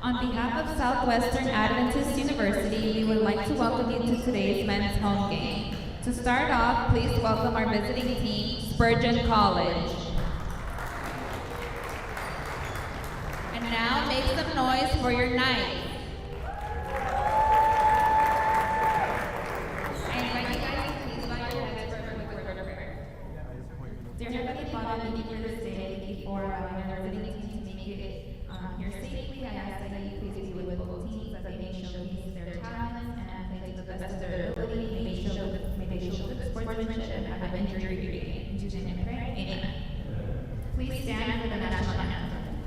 On behalf of Southwestern Adventist University, we would like to welcome you to today's men's home game. To start off, please welcome our visiting team, Spurgeon College. And now make some noise for your Knights. And right guys, please bow your heads for a quick word of prayer. Dear Heavenly Father, thank you for this day. Thank you for allowing our visiting team to make it here safely. I ask that you please be with both teams, that they may showcase their talents and play to the best of their ability. May they show the sportsmanship and have an injury-free game. In Jesus' name I pray. Amen. Please stand for the national anthem.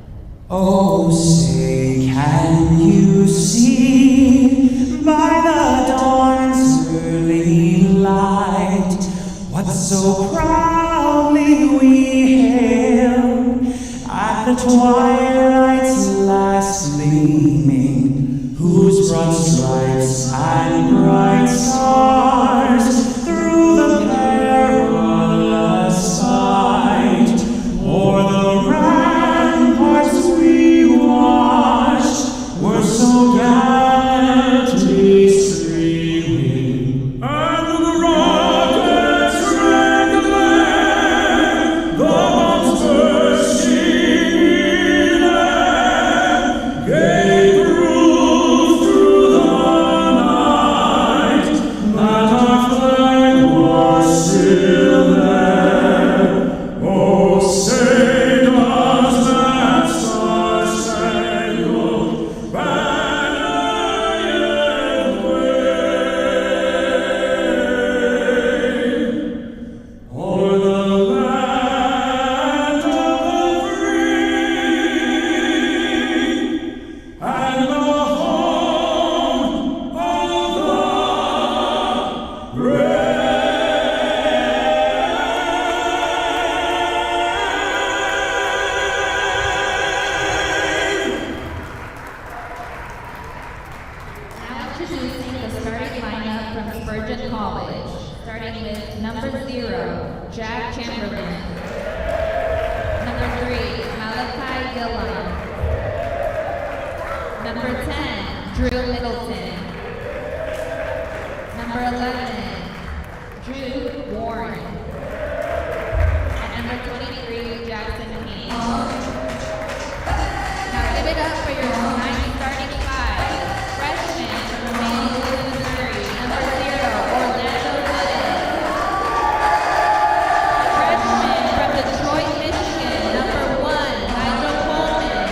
Oh, say, can you see by the dawn's early light what so proudly we hailed at the twilight's last gleaming, whose broad stripes and bright stars through the perilous fight o'er the ramparts we watched were so gallantly streaming, and the rockets rang the land, the bombs bursting in air, gave proof through the night that our flag was still there. Oh, say does that star-spangled banner yet wave o'er the land of the free and the home of the brave? Now introducing the starting lineup from Spurgeon College, starting with number 0, Jack Chamberlain. Number 3, Malachi Gillum. Number 10, Drew Middleton. Number 11, Drew Warren. And number 23, Jackson King. Now give it up for your 9 starting 5. Freshman from Maine, Missouri. Number 0, Orlando Gooden. Freshman from Detroit, Michigan. Number 1, Nigel Coleman.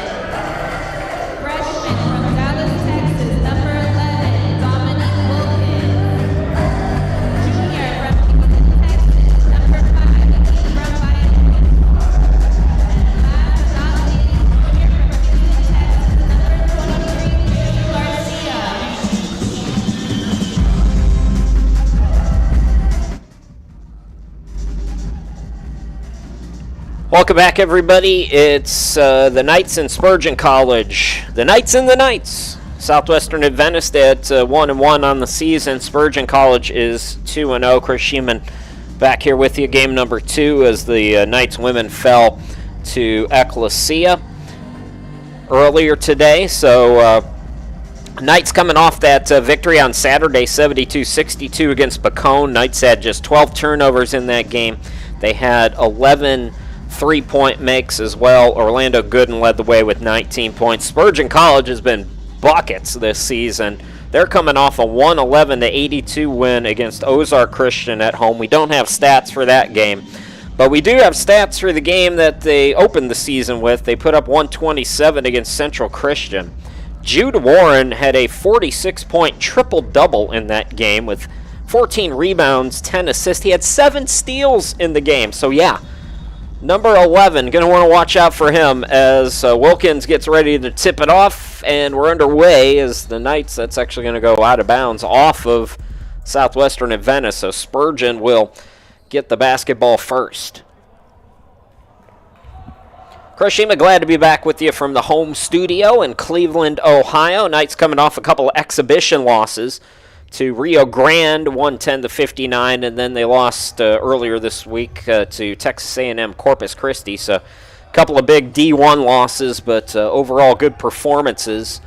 Freshman from Dallas, Texas. Number 11, Dominic Wilkins. Junior from Houston, Texas. Number 5, from Miami. And last but not least, junior from Houston, Texas. Number 23, Jay Garcia. Welcome back, everybody. It's the Knights in Spurgeon College. The Knights and the Knights. Southwestern Adventist at 1-1 on the season. Spurgeon College is 2-0. Chris Sheeman back here with you. Game number 2 as the Knights women fell to Ecclesia earlier today. So Knights coming off that victory on Saturday, 72-62 against Bacone. Knights had just 12 turnovers in that game. They had 11 3-point makes as well. Orlando Gooden led the way with 19 points. Spurgeon College has been buckets this season. They're coming off a 111-82 win against Ozark Christian at home. We don't have stats for that game, but we do have stats for the game that they opened the season with. They put up 127 against Central Christian. Jude Warren had a 46-point triple-double in that game with 14 rebounds, 10 assists. He had 7 steals in the game. So, yeah, number 11, going to want to watch out for him as Wilkins gets ready to tip it off, and we're underway as the Knights, that's actually going to go out of bounds off of Southwestern Adventist. So Spurgeon will get the basketball first. Chris Sheeman, glad to be back with you from the home studio in Cleveland, Ohio. Knights coming off a couple of exhibition losses to Rio Grande, 110-59, and then they lost earlier this week to Texas A&M Corpus Christi. So a couple of big D1 losses, but overall good performances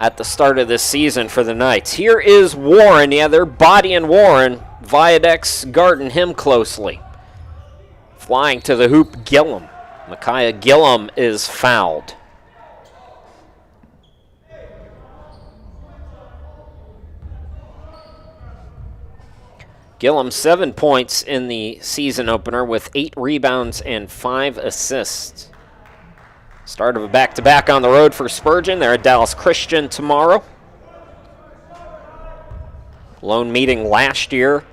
at the start of this season for the Knights. Here is Warren. Yeah, they're bodying Warren. Viadex guarding him closely. Flying to the hoop, Gillum. Micaiah Gillum is fouled. Gillum 7 points in the season opener with 8 rebounds and 5 assists. Start of a back-to-back on the road for Spurgeon. They're at Dallas Christian tomorrow. Lone meeting last year.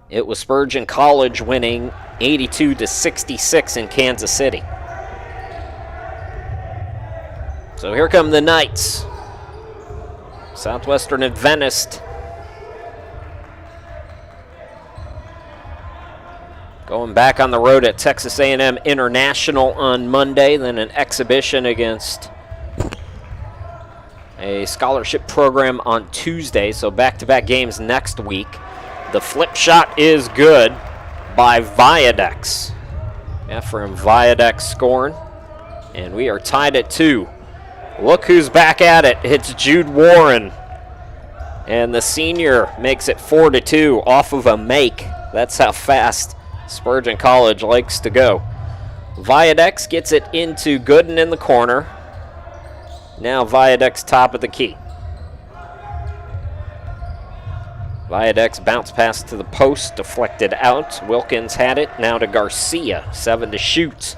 It was Spurgeon College winning 82-66 in Kansas City. So here come the Knights. Southwestern Adventist going back on the road at Texas A&M International on Monday, then an exhibition against a scholarship program on Tuesday, so back-to-back games next week. The flip shot is good by Viadex. Ephraim Viadex scoring, and we are tied at 2. Look who's back at it. It's Jude Warren, and the senior makes it 4-2 off of a make. That's how fast Spurgeon College likes to go. Viadex gets it into Gooden in the corner. Now Viadex top of the key. Viadex bounce pass to the post, deflected out. Wilkins had it, now to Garcia. 7 to shoot.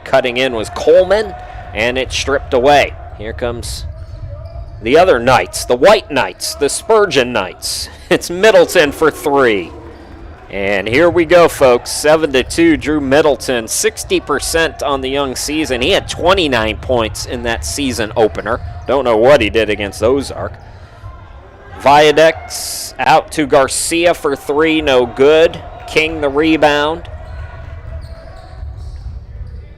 Cutting in was Coleman, and it's stripped away. Here comes the other Knights, the White Knights, the Spurgeon Knights. It's Middleton for 3. And here we go, folks. 7-2, Drew Middleton, 60% on the young season. He had 29 points in that season opener. Don't know what he did against Ozark. Viadex out to Garcia for 3, no good. King the rebound.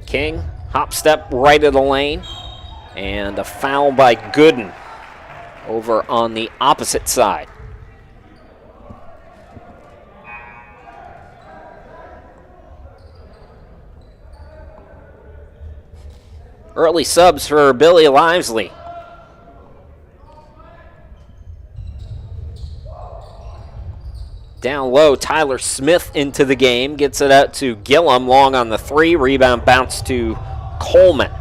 King, hop step right of the lane. And a foul by Gooden over on the opposite side. Early subs for Billy Livesley. Down low, Tyler Smith into the game. Gets it out to Gillum, long on the 3. Rebound bounce to Coleman.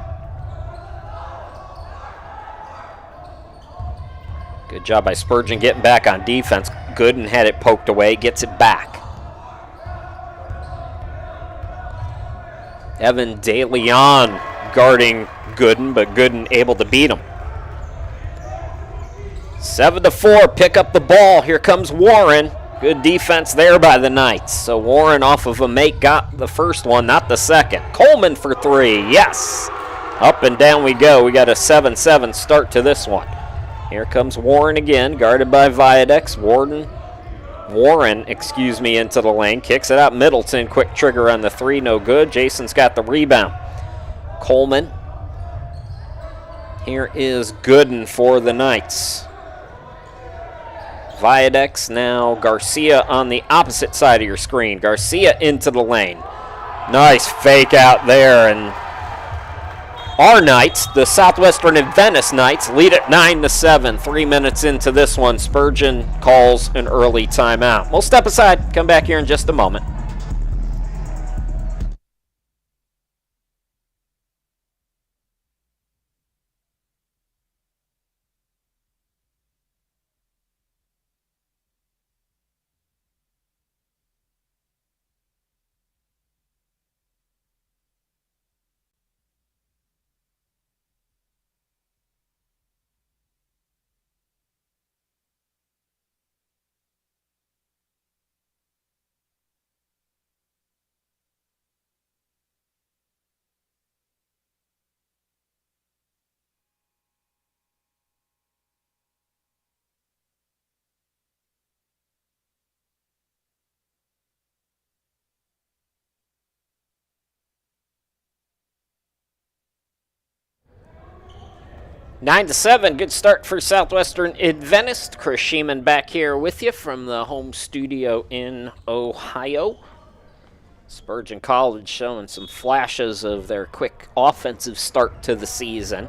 Good job by Spurgeon getting back on defense. Gooden had it poked away, gets it back. Evan DeLeon guarding Gooden, but Gooden able to beat him. 7-4, pick up the ball. Here comes Warren. Good defense there by the Knights. So Warren off of a make got the first one, not the second. Coleman for 3, yes. Up and down we go. We got a 7-7 start to this one. Here comes Warren again, guarded by Viadex. Warren, into the lane. Kicks it out. Middleton, quick trigger on the 3, no good. Jason's got the rebound. Coleman. Here is Gooden for the Knights. Viadex, now Garcia on the opposite side of your screen. Garcia into the lane. Nice fake out there, and our Knights, the Southwestern Adventist Knights, lead at 9-7. 3 minutes into this one, Spurgeon calls an early timeout. We'll step aside, come back here in just a moment. Nine to 7, good start for Southwestern Adventist. Chris Sheeman back here with you from the home studio in Ohio. Spurgeon College showing some flashes of their quick offensive start to the season.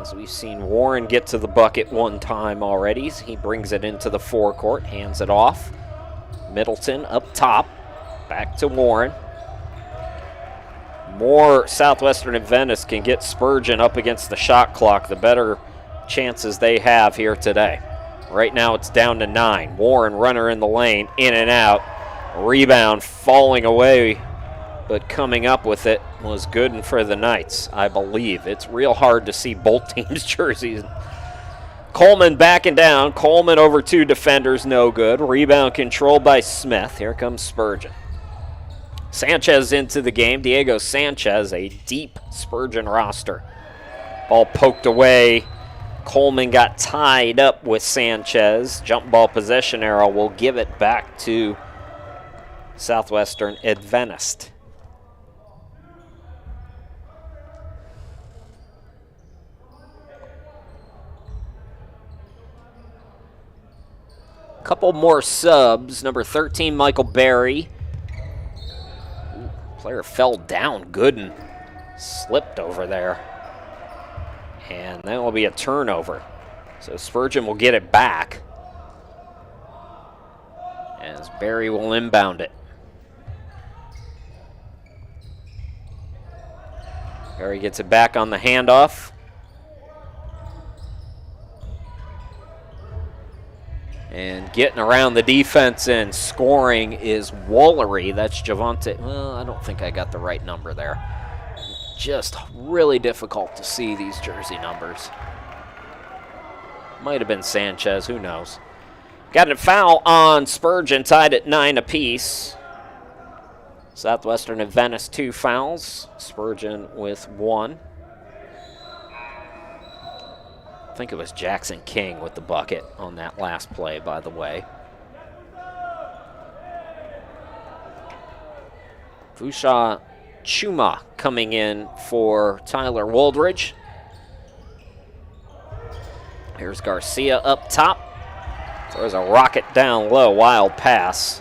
As we've seen Warren get to the bucket one time already. He brings it into the forecourt, hands it off. Middleton up top, back to Warren. More Southwestern Adventists can get Spurgeon up against the shot clock, the better chances they have here today. Right now it's down to 9. Warren, runner in the lane, in and out. Rebound falling away, but coming up with it was good for the Knights, I believe. It's real hard to see both teams' jerseys. Coleman backing down. Coleman over 2 defenders, no good. Rebound controlled by Smith. Here comes Spurgeon. Sanchez into the game. Diego Sanchez, a deep Spurgeon roster. Ball poked away. Coleman got tied up with Sanchez. Jump ball possession arrow will give it back to Southwestern Adventist. Couple more subs. Number 13, Michael Berry. Player fell down good and slipped over there. And that will be a turnover. So Spurgeon will get it back as Berry will inbound it. Berry gets it back on the handoff. And getting around the defense and scoring is Woolery. That's Javante. Well, I don't think I got the right number there. Just really difficult to see these jersey numbers. Might have been Sanchez, who knows. Got a foul on Spurgeon, tied at 9 apiece. Southwestern Adventist 2 fouls. Spurgeon with 1. I think it was Jackson King with the bucket on that last play, by the way. Fusha Chuma coming in for Tyler Woldridge. Here's Garcia up top. Throws a rocket down low, wild pass.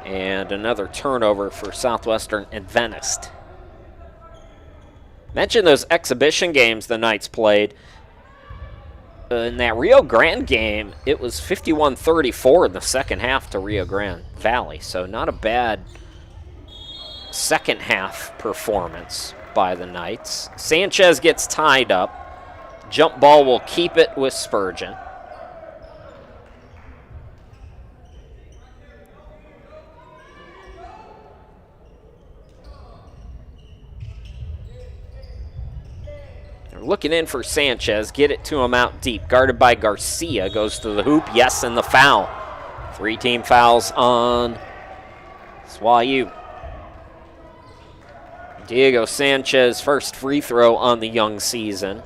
And another turnover for Southwestern Adventist. Mentioned those exhibition games the Knights played. In that Rio Grande game, it was 51-34 in the second half to Rio Grande Valley. So not a bad second half performance by the Knights. Sanchez gets tied up. Jump ball will keep it with Spurgeon. Looking in for Sanchez, get it to him out deep. Guarded by Garcia, goes to the hoop, yes, and the foul. 3 team fouls on SWAU. Diego Sanchez, first free throw on the young season.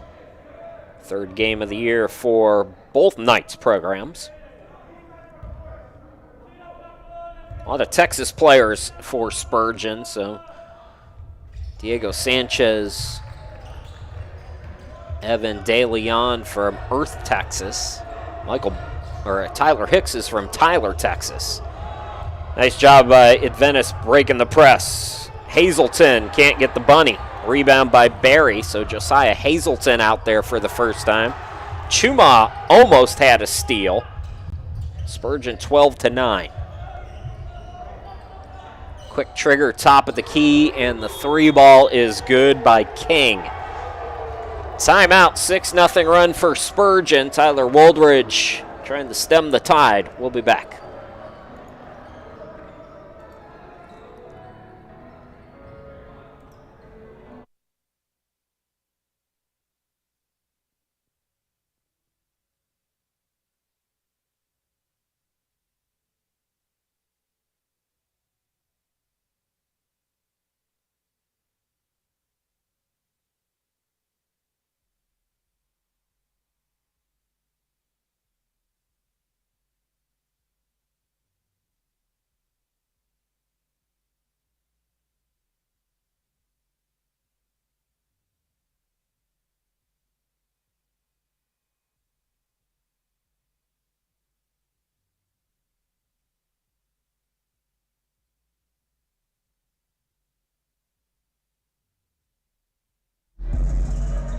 3rd game of the year for both Knights programs. A lot of Texas players for Spurgeon, so Diego Sanchez, Evan De Leon from Earth, Texas. Tyler Hicks is from Tyler, Texas. Nice job by Adventist breaking the press. Hazelton can't get the bunny. Rebound by Berry, so Josiah Hazelton out there for the first time. Chuma almost had a steal. Spurgeon 12-9. Quick trigger, top of the key, and the 3 ball is good by King. Timeout, 6-0 run for Spurgeon. Tyler Woldridge trying to stem the tide. We'll be back.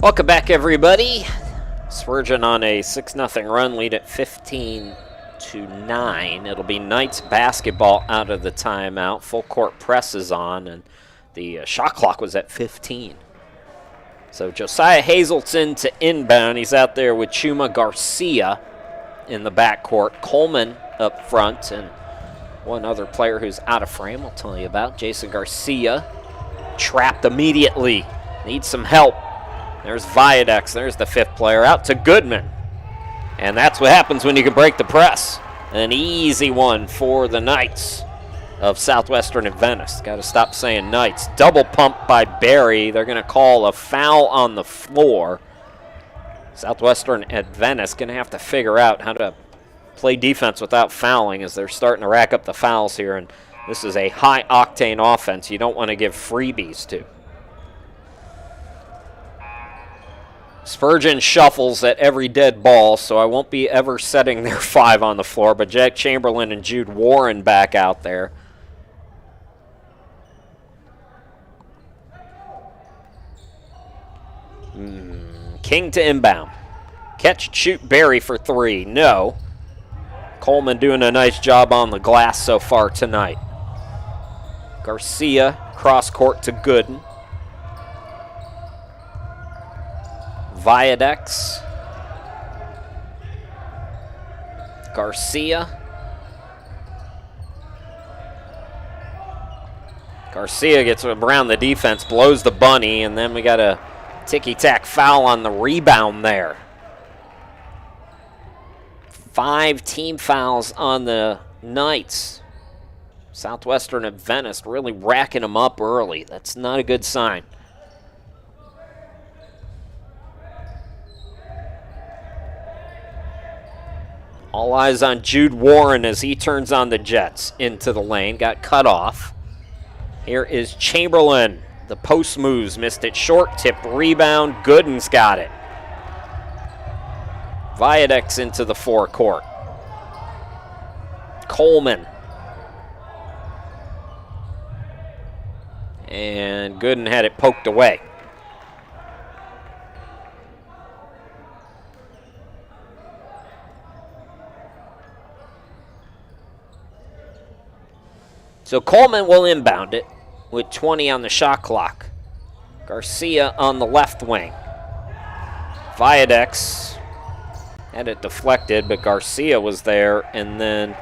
Welcome back, everybody. Spurgeon on a 6-0 run lead at 15-9. It'll be Knights basketball out of the timeout. Full court press is on, and the shot clock was at 15. So Josiah Hazelton to inbound. He's out there with Chuma Garcia in the backcourt. Coleman up front, and one other player who's out of frame I'll tell you about, Jason Garcia. Trapped immediately. Needs some help. There's Viadex. There's the fifth player. Out to Goodman. And that's what happens when you can break the press. An easy one for the Knights of Southwestern Adventist. Got to stop saying Knights. Double pump by Barry. They're going to call a foul on the floor. Southwestern Adventist going to have to figure out how to play defense without fouling as they're starting to rack up the fouls here. And this is a high-octane offense you don't want to give freebies to. Spurgeon shuffles at every dead ball, so I won't be ever setting their 5 on the floor, but Jack Chamberlain and Jude Warren back out there. King to inbound. Catch, shoot, Barry for 3. No. Coleman doing a nice job on the glass so far tonight. Garcia, cross court to Gooden. Viadex. Garcia. Garcia gets around the defense, blows the bunny, and then we got a ticky-tack foul on the rebound there. 5 team fouls on the Knights. Southwestern Adventist really racking them up early. That's not a good sign. All eyes on Jude Warren as he turns on the Jets into the lane. Got cut off. Here is Chamberlain. The post moves. Missed it short. Tipped rebound. Gooden's got it. Viadex into the forecourt. Coleman. And Gooden had it poked away. So Coleman will inbound it with 20 on the shot clock. Garcia on the left wing. Viadex had it deflected, but Garcia was there. And then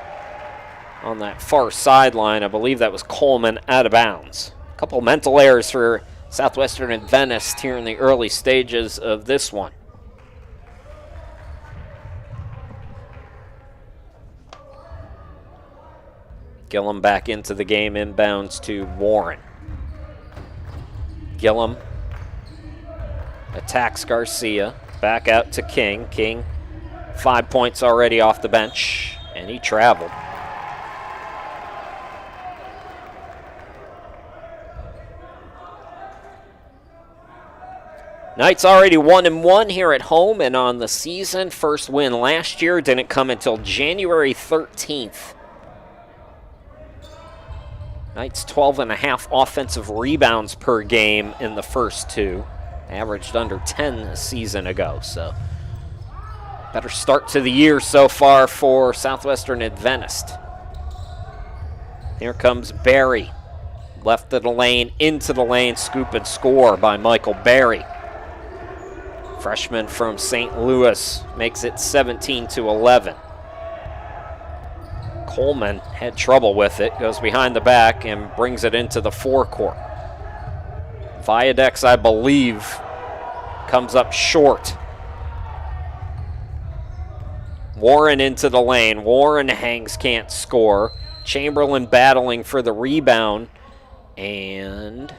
on that far sideline, I believe that was Coleman out of bounds. A couple mental errors for Southwestern Adventist here in the early stages of this one. Gillum back into the game, inbounds to Warren. Gillum attacks Garcia, back out to King. King, 5 points already off the bench, and he traveled. Knights already 1-1 here at home and on the season. First win last year didn't come until January 13th. Knights 12.5 offensive rebounds per game in the first 2. Averaged under 10 a season ago, so better start to the year so far for Southwestern Adventist. Here comes Barry. Left of the lane, into the lane, scoop and score by Michael Barry. Freshman from St. Louis makes it 17-11. Coleman had trouble with it, goes behind the back and brings it into the forecourt. Viadex, I believe, comes up short. Warren into the lane. Warren hangs, can't score. Chamberlain battling for the rebound. And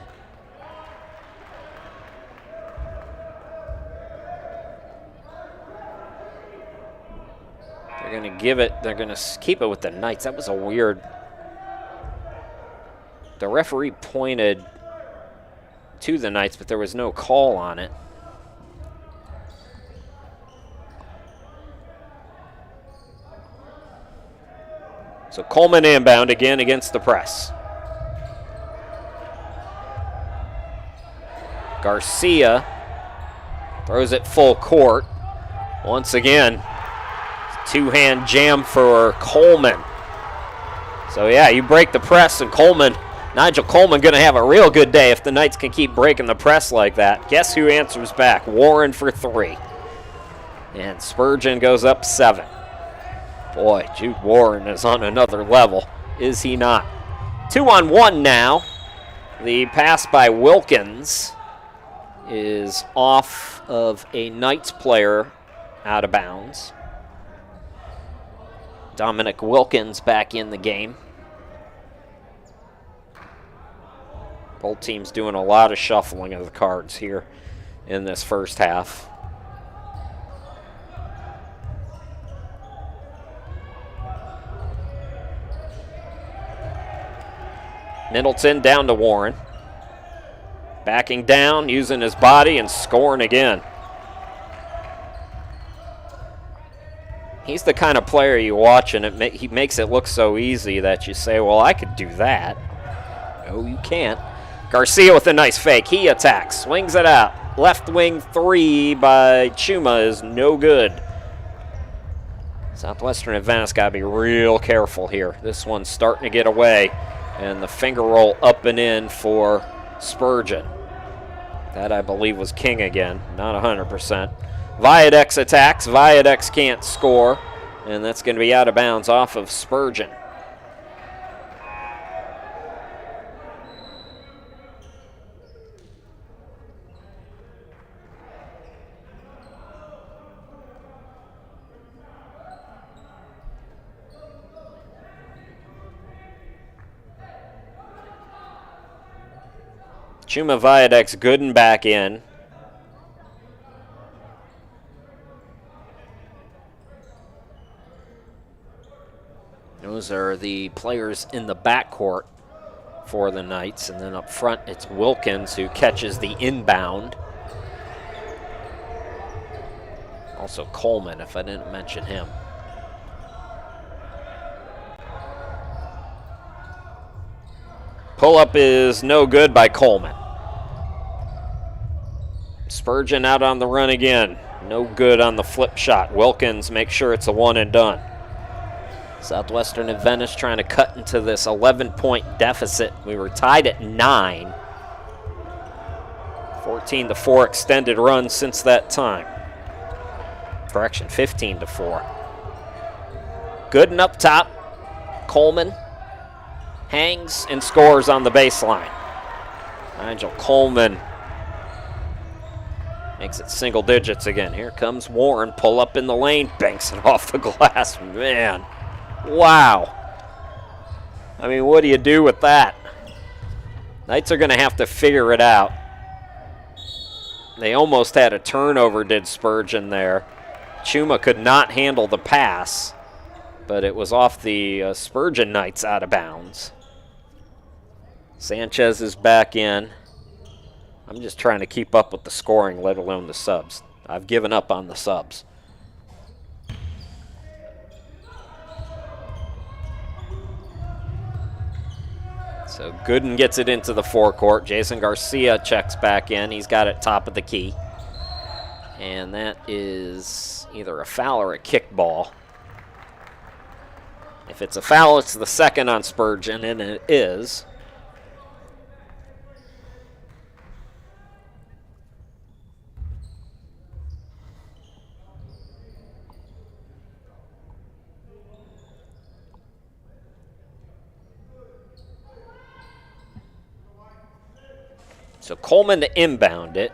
they're going to give it, they're going to keep it with the Knights. That was a weird. The referee pointed to the Knights, but there was no call on it. So Coleman inbound again against the press. Garcia throws it full court. Once again, two-hand jam for Coleman. So yeah, you break the press, and Nigel Coleman going to have a real good day if the Knights can keep breaking the press like that. Guess who answers back? Warren for 3. And Spurgeon goes up 7. Boy, Jude Warren is on another level, is he not? 2-on-1 now. The pass by Wilkins is off of a Knights player out of bounds. Dominic Wilkins back in the game. Both teams doing a lot of shuffling of the cards here in this first half. Middleton down to Warren. Backing down, using his body, and scoring again. He's the kind of player you watch, and he makes it look so easy that you say, well, I could do that. No, you can't. Garcia with a nice fake. He attacks, swings it out. Left wing 3 by Chuma is no good. Southwestern Adventist got to be real careful here. This one's starting to get away. And the finger roll up and in for Spurgeon. That, I believe, was King again. Not 100%. Viadex attacks. Viadex can't score. And that's going to be out of bounds off of Spurgeon. Chuma Viadex good and back in. Those are the players in the backcourt for the Knights. And then up front, it's Wilkins who catches the inbound. Also Coleman, if I didn't mention him. Pull-up is no good by Coleman. Spurgeon out on the run again. No good on the flip shot. Wilkins makes sure it's a one and done. Southwestern Adventist trying to cut into this 11-point deficit. We were tied at 9. 14-4 extended run since that time. Correction, 15-4. Gooden up top. Coleman hangs and scores on the baseline. Nigel Coleman makes it single digits again. Here comes Warren, pull up in the lane, banks it off the glass. Man, wow. I mean, what do you do with that? Knights are going to have to figure it out. They almost had a turnover, did Spurgeon there. Chuma could not handle the pass, but it was off the Spurgeon Knights out of bounds. Sanchez is back in. I'm just trying to keep up with the scoring, let alone the subs. I've given up on the subs. So Gooden gets it into the forecourt. Jason Garcia checks back in. He's got it top of the key. And that is either a foul or a kickball. If it's a foul, it's the second on Spurgeon, and it is. So Coleman to inbound it.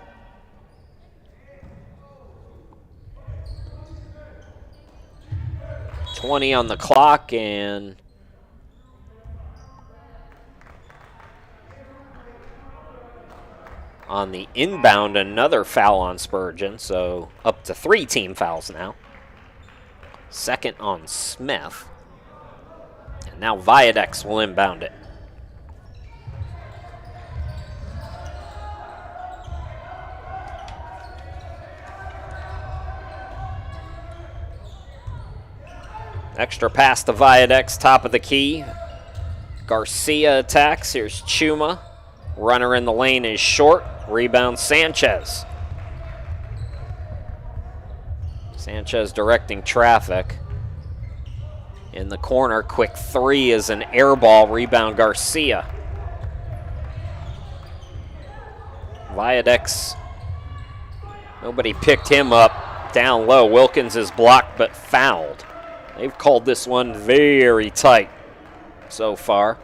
.20 on the clock, and on the inbound, another foul on Spurgeon, so up to 3 team fouls now. Second on Smith. And now Viadex will inbound it. Extra pass to Viadex, top of the key. Garcia attacks. Here's Chuma. Runner in the lane is short. Rebound Sanchez. Sanchez directing traffic. In the corner, quick three is an air ball. Rebound Garcia. Viadex, nobody picked him up. Down low, Wilkins is blocked but fouled. They've called this one very tight so far.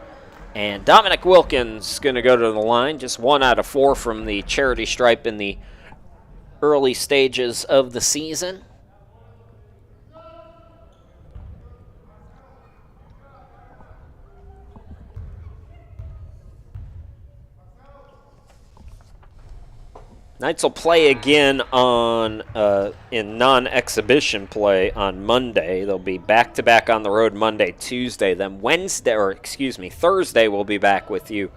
And Dominic Wilkins going to go to the line. Just 1 out of 4 from the charity stripe in the early stages of the season. Knights will play again on in non-exhibition play on Monday. They'll be back-to-back on the road Monday, Tuesday. Then Thursday we'll be back with you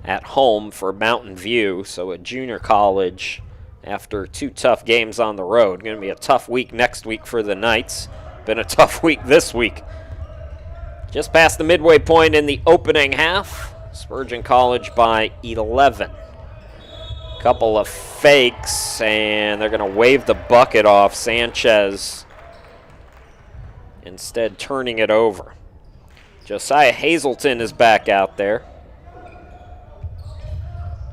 at home for Mountain View. So at junior college, after 2 tough games on the road. Going to be a tough week next week for the Knights. Been a tough week this week. Just past the midway point in the opening half. Spurgeon College by 11. Couple of fakes, and they're going to wave the bucket off Sanchez, instead turning it over. Josiah Hazelton is back out there.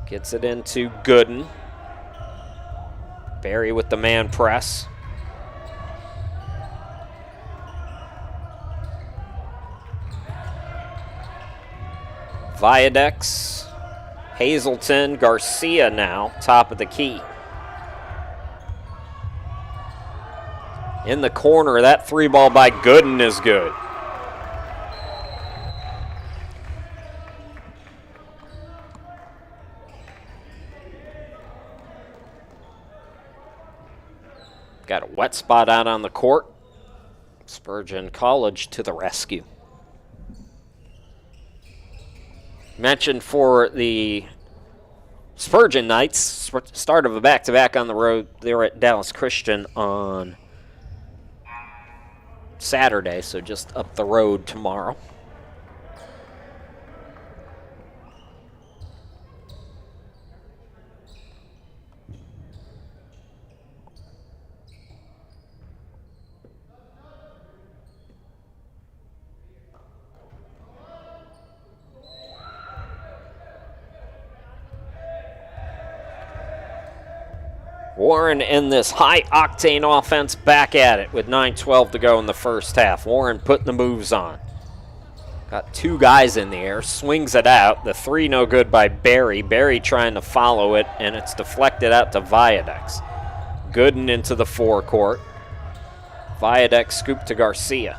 Gets it into Gooden. Barry with the man press. Viadex. Hazelton, Garcia now, top of the key. In the corner, that 3-ball by Gooden is good. Got a wet spot out on the court. Spurgeon College to the rescue. Mentioned for the Spurgeon Knights, start of a back-to-back on the road. They were at Dallas Christian on Saturday, so just up the road tomorrow. Warren in this high-octane offense back at it with 9:12 to go in the first half. Warren putting the moves on. Got 2 guys in the air, swings it out. The 3 no good by Barry. Barry trying to follow it, and it's deflected out to Viadex. Gooden into the forecourt. Viadex scoop to Garcia.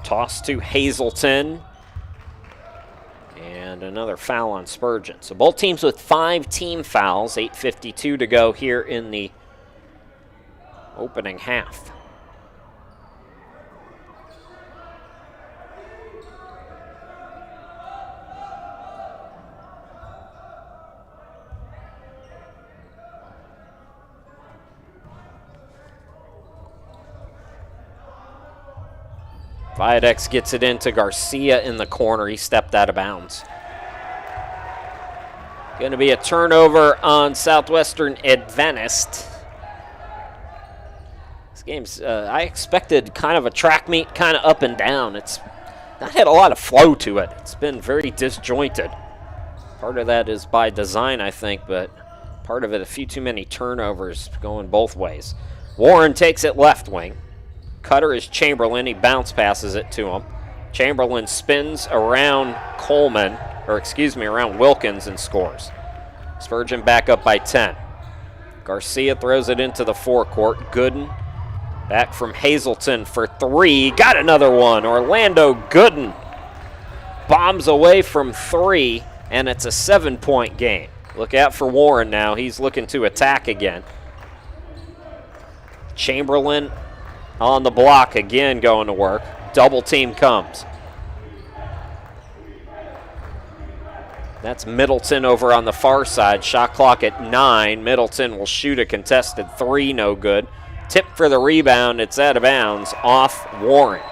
Toss to Hazelton. And another foul on Spurgeon. So both teams with 5 team fouls, 8:52 to go here in the opening half. Viadex gets it into Garcia in the corner. He stepped out of bounds. Going to be a turnover on Southwestern Adventist. This game's, I expected kind of a track meet, kind of up and down. It's not had a lot of flow to it. It's been very disjointed. Part of that is by design, I think, but part of it, a few too many turnovers going both ways. Warren takes it left wing. Cutter is Chamberlain. He bounce passes it to him. Chamberlain spins around around Wilkins and scores. Spurgeon back up by 10. Garcia throws it into the forecourt. Gooden back from Hazelton for 3. Got another one. Orlando Gooden bombs away from 3, and it's a 7-point game. Look out for Warren now. He's looking to attack again. Chamberlain on the block again, going to work. Double team comes. That's Middleton over on the far side. Shot clock at 9. Middleton will shoot a contested 3, no good. Tip for the rebound. It's out of bounds, off Warren.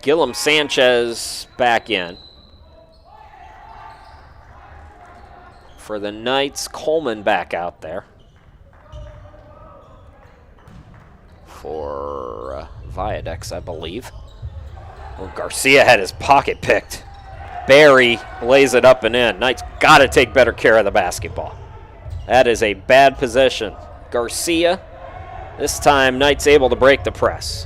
Gillum Sanchez back in. For the Knights, Coleman back out there. For Viadex, I believe. Well, Garcia had his pocket picked. Barry lays it up and in. Knights got to take better care of the basketball. That is a bad possession. Garcia, this time Knights able to break the press.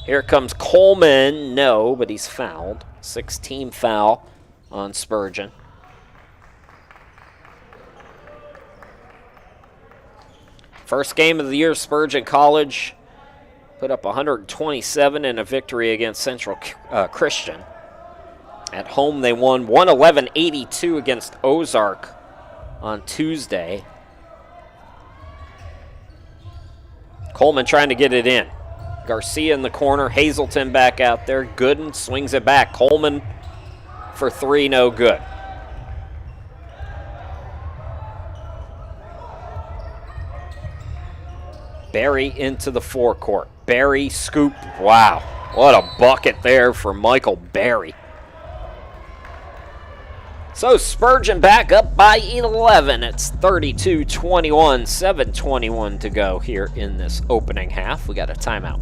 Here comes Coleman. No, but he's fouled. 6-team foul on Spurgeon. First game of the year, Spurgeon College put up 127 in a victory against Central Christian. At home, they won 111-82 against Ozark on Tuesday. Coleman trying to get it in. Garcia in the corner, Hazelton back out there. Gooden swings it back. Coleman for three, no good. Barry into the forecourt. Barry scoop. Wow, what a bucket there for Michael Barry. So Spurgeon back up by 11. It's 32-21, 7:21 to go here in this opening half. We got a timeout.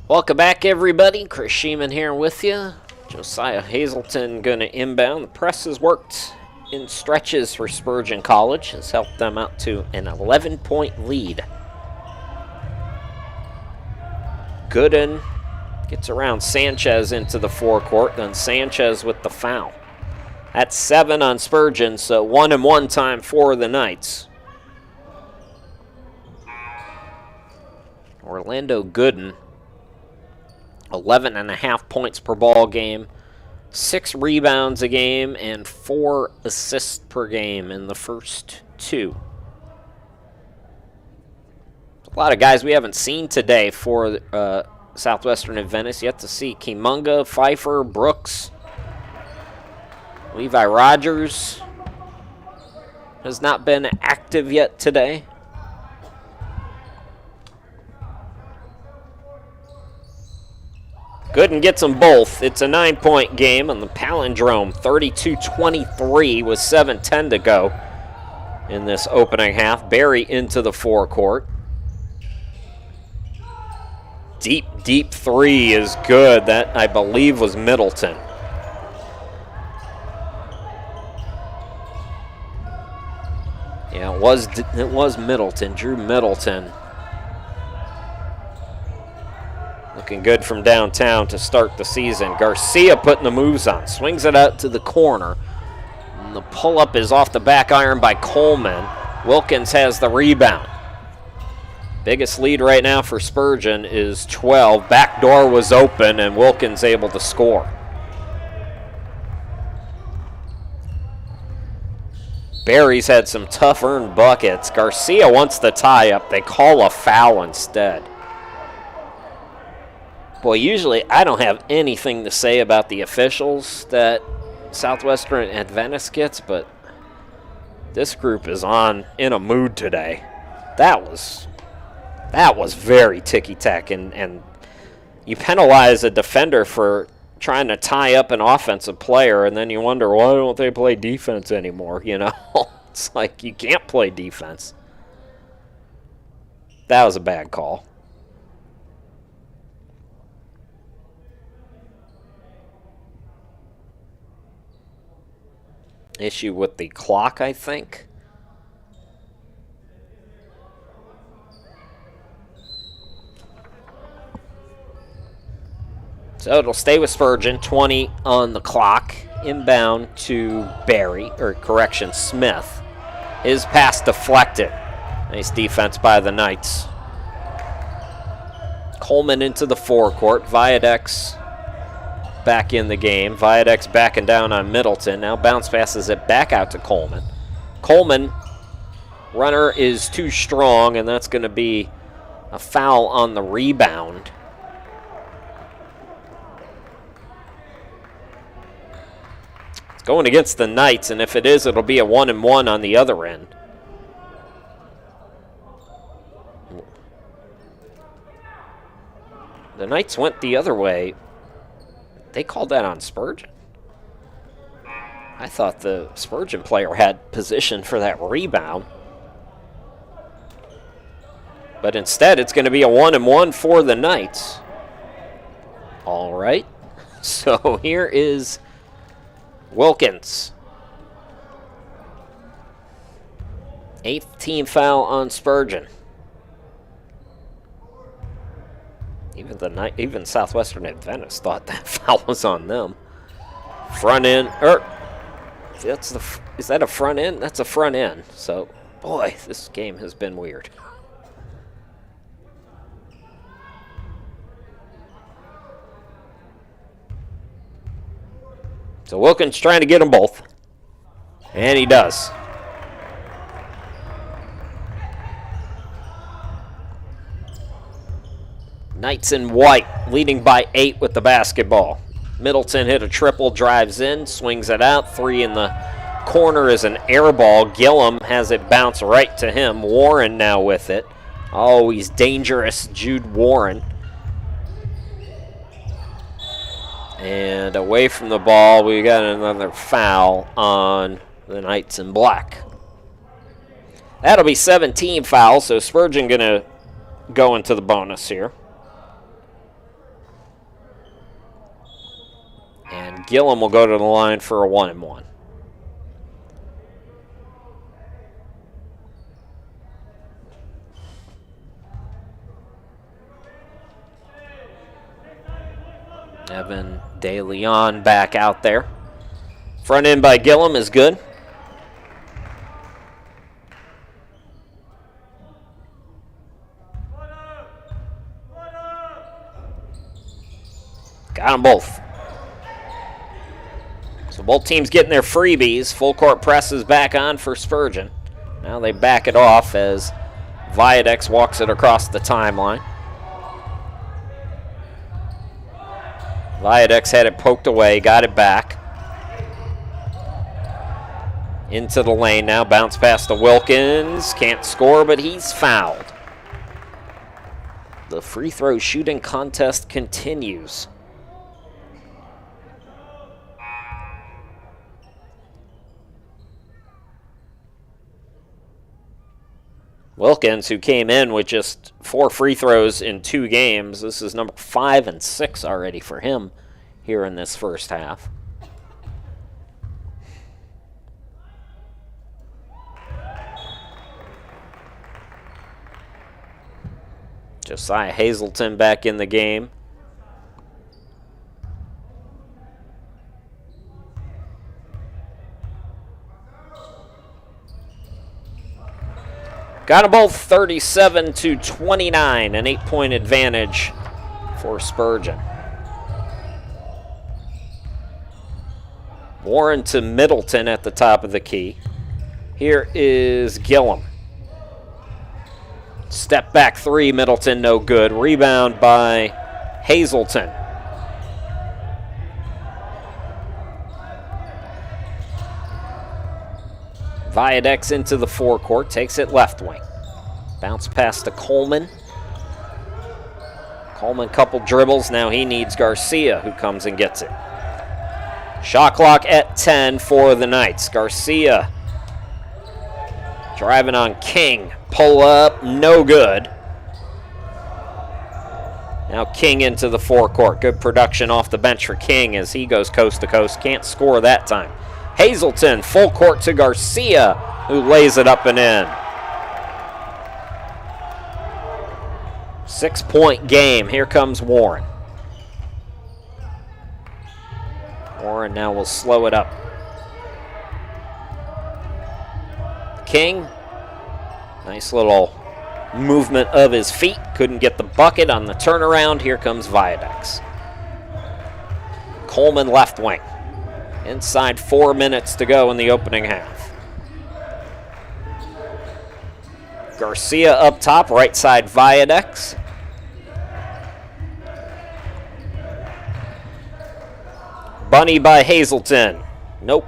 Welcome back, everybody. Chris Sheeman here with you. Josiah Hazelton going to inbound. The press has worked in stretches for Spurgeon College. Has helped them out to an 11-point lead. Gooden gets around Sanchez into the forecourt. Then Sanchez with the foul. That's 7 on Spurgeon, so 1-and-1 time for the Knights. Orlando Gooden, 11.5 points per ball game, 6 rebounds a game, and 4 assists per game in the first 2. A lot of guys we haven't seen today for Southwestern Adventist. Yet to see Kimunga, Pfeiffer, Brooks, Levi Rogers has not been active yet today. Gooden gets them both. It's a 9-point game on the Palindrome. 32-23 with 7:10 to go in this opening half. Barry into the forecourt. Deep three is good. That, I believe, was Middleton. Yeah, it was Middleton, Drew Middleton. Looking good from downtown to start the season. Garcia putting the moves on. Swings it out to the corner. And the pull-up is off the back iron by Coleman. Wilkins has the rebound. Biggest lead right now for Spurgeon is 12. Back door was open, and Wilkins able to score. Barry's had some tough earned buckets. Garcia wants the tie-up. They call a foul instead. Well, usually I don't have anything to say about the officials that Southwestern Adventist gets, but this group is in a mood today. That was very ticky-tack, and you penalize a defender for trying to tie up an offensive player, and then you wonder, why don't they play defense anymore, you know? It's like you can't play defense. That was a bad call. Issue with the clock, I think. So it'll stay with Spurgeon, 20 on the clock. Inbound to Smith. His pass deflected. Nice defense by the Knights. Coleman into the forecourt. Viadex back in the game. Viadex backing down on Middleton. Now bounce passes it back out to Coleman. Coleman, runner is too strong, and that's going to be a foul on the rebound. It's going against the Knights, and if it is, it'll be a 1-and-1 on the other end. The Knights went the other way. They called that on Spurgeon. I thought the Spurgeon player had position for that rebound. But instead, it's going to be a 1-and-1 for the Knights. All right. So here is Wilkins. 8th team foul on Spurgeon. Even Southwestern Adventist thought that foul was on them. Front end, is that a front end? That's a front end. So, boy, this game has been weird. So Wilkins trying to get them both, and he does. Knights in white, leading by 8 with the basketball. Middleton hit a triple, drives in, swings it out. 3 in the corner is an air ball. Gillum has it bounce right to him. Warren now with it. Always dangerous, Jude Warren. And away from the ball, we got another foul on the Knights in black. That'll be 17 fouls, so Spurgeon going to go into the bonus here. And Gillum will go to the line for a 1-and-1. Evan De Leon back out there. Front end by Gillum is good. Got them both. So both teams getting their freebies. Full court press is back on for Spurgeon. Now they back it off as Viadex walks it across the timeline. Viadex had it poked away, got it back. Into the lane now, bounce pass to Wilkins. Can't score, but he's fouled. The free throw shooting contest continues. Wilkins, who came in with just 4 free throws in 2 games. This is number 5 and 6 already for him here in this first half. Josiah Hazelton back in the game. Got them both 37-29, an 8-point advantage for Spurgeon. Warren to Middleton at the top of the key. Here is Gillum. Step back 3, Middleton no good. Rebound by Hazelton. Viadex into the forecourt, takes it left wing. Bounce pass to Coleman. Coleman couple dribbles, now he needs Garcia, who comes and gets it. Shot clock at 10 for the Knights. Garcia driving on King. Pull up, no good. Now King into the forecourt. Good production off the bench for King as he goes coast to coast. Can't score that time. Hazelton, full court to Garcia, who lays it up and in. 6-point game. Here comes Warren. Warren now will slow it up. King, nice little movement of his feet. Couldn't get the bucket on the turnaround. Here comes Viadex. Coleman left wing. Inside 4 minutes to go in the opening half. Garcia up top, right side Viadex. Bunny by Hazelton. Nope.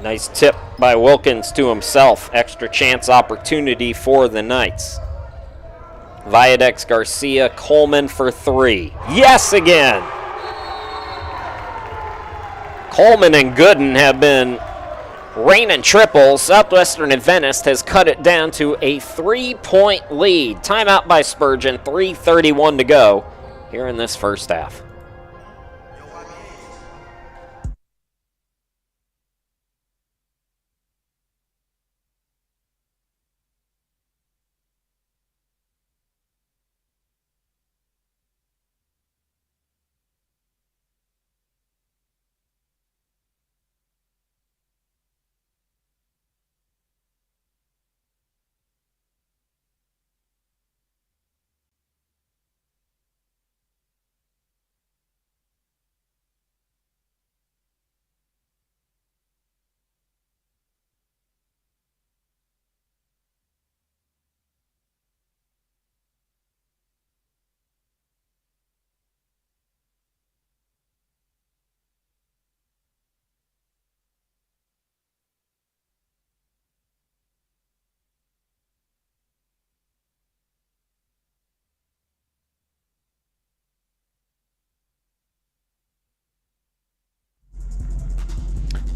Nice tip by Wilkins to himself. Extra chance opportunity for the Knights. Viadex, Garcia, Coleman for three. Yes again! Coleman and Gooden have been raining triples. Southwestern Adventist has cut it down to a 3-point lead. Timeout by Spurgeon, 3:31 to go here in this first half.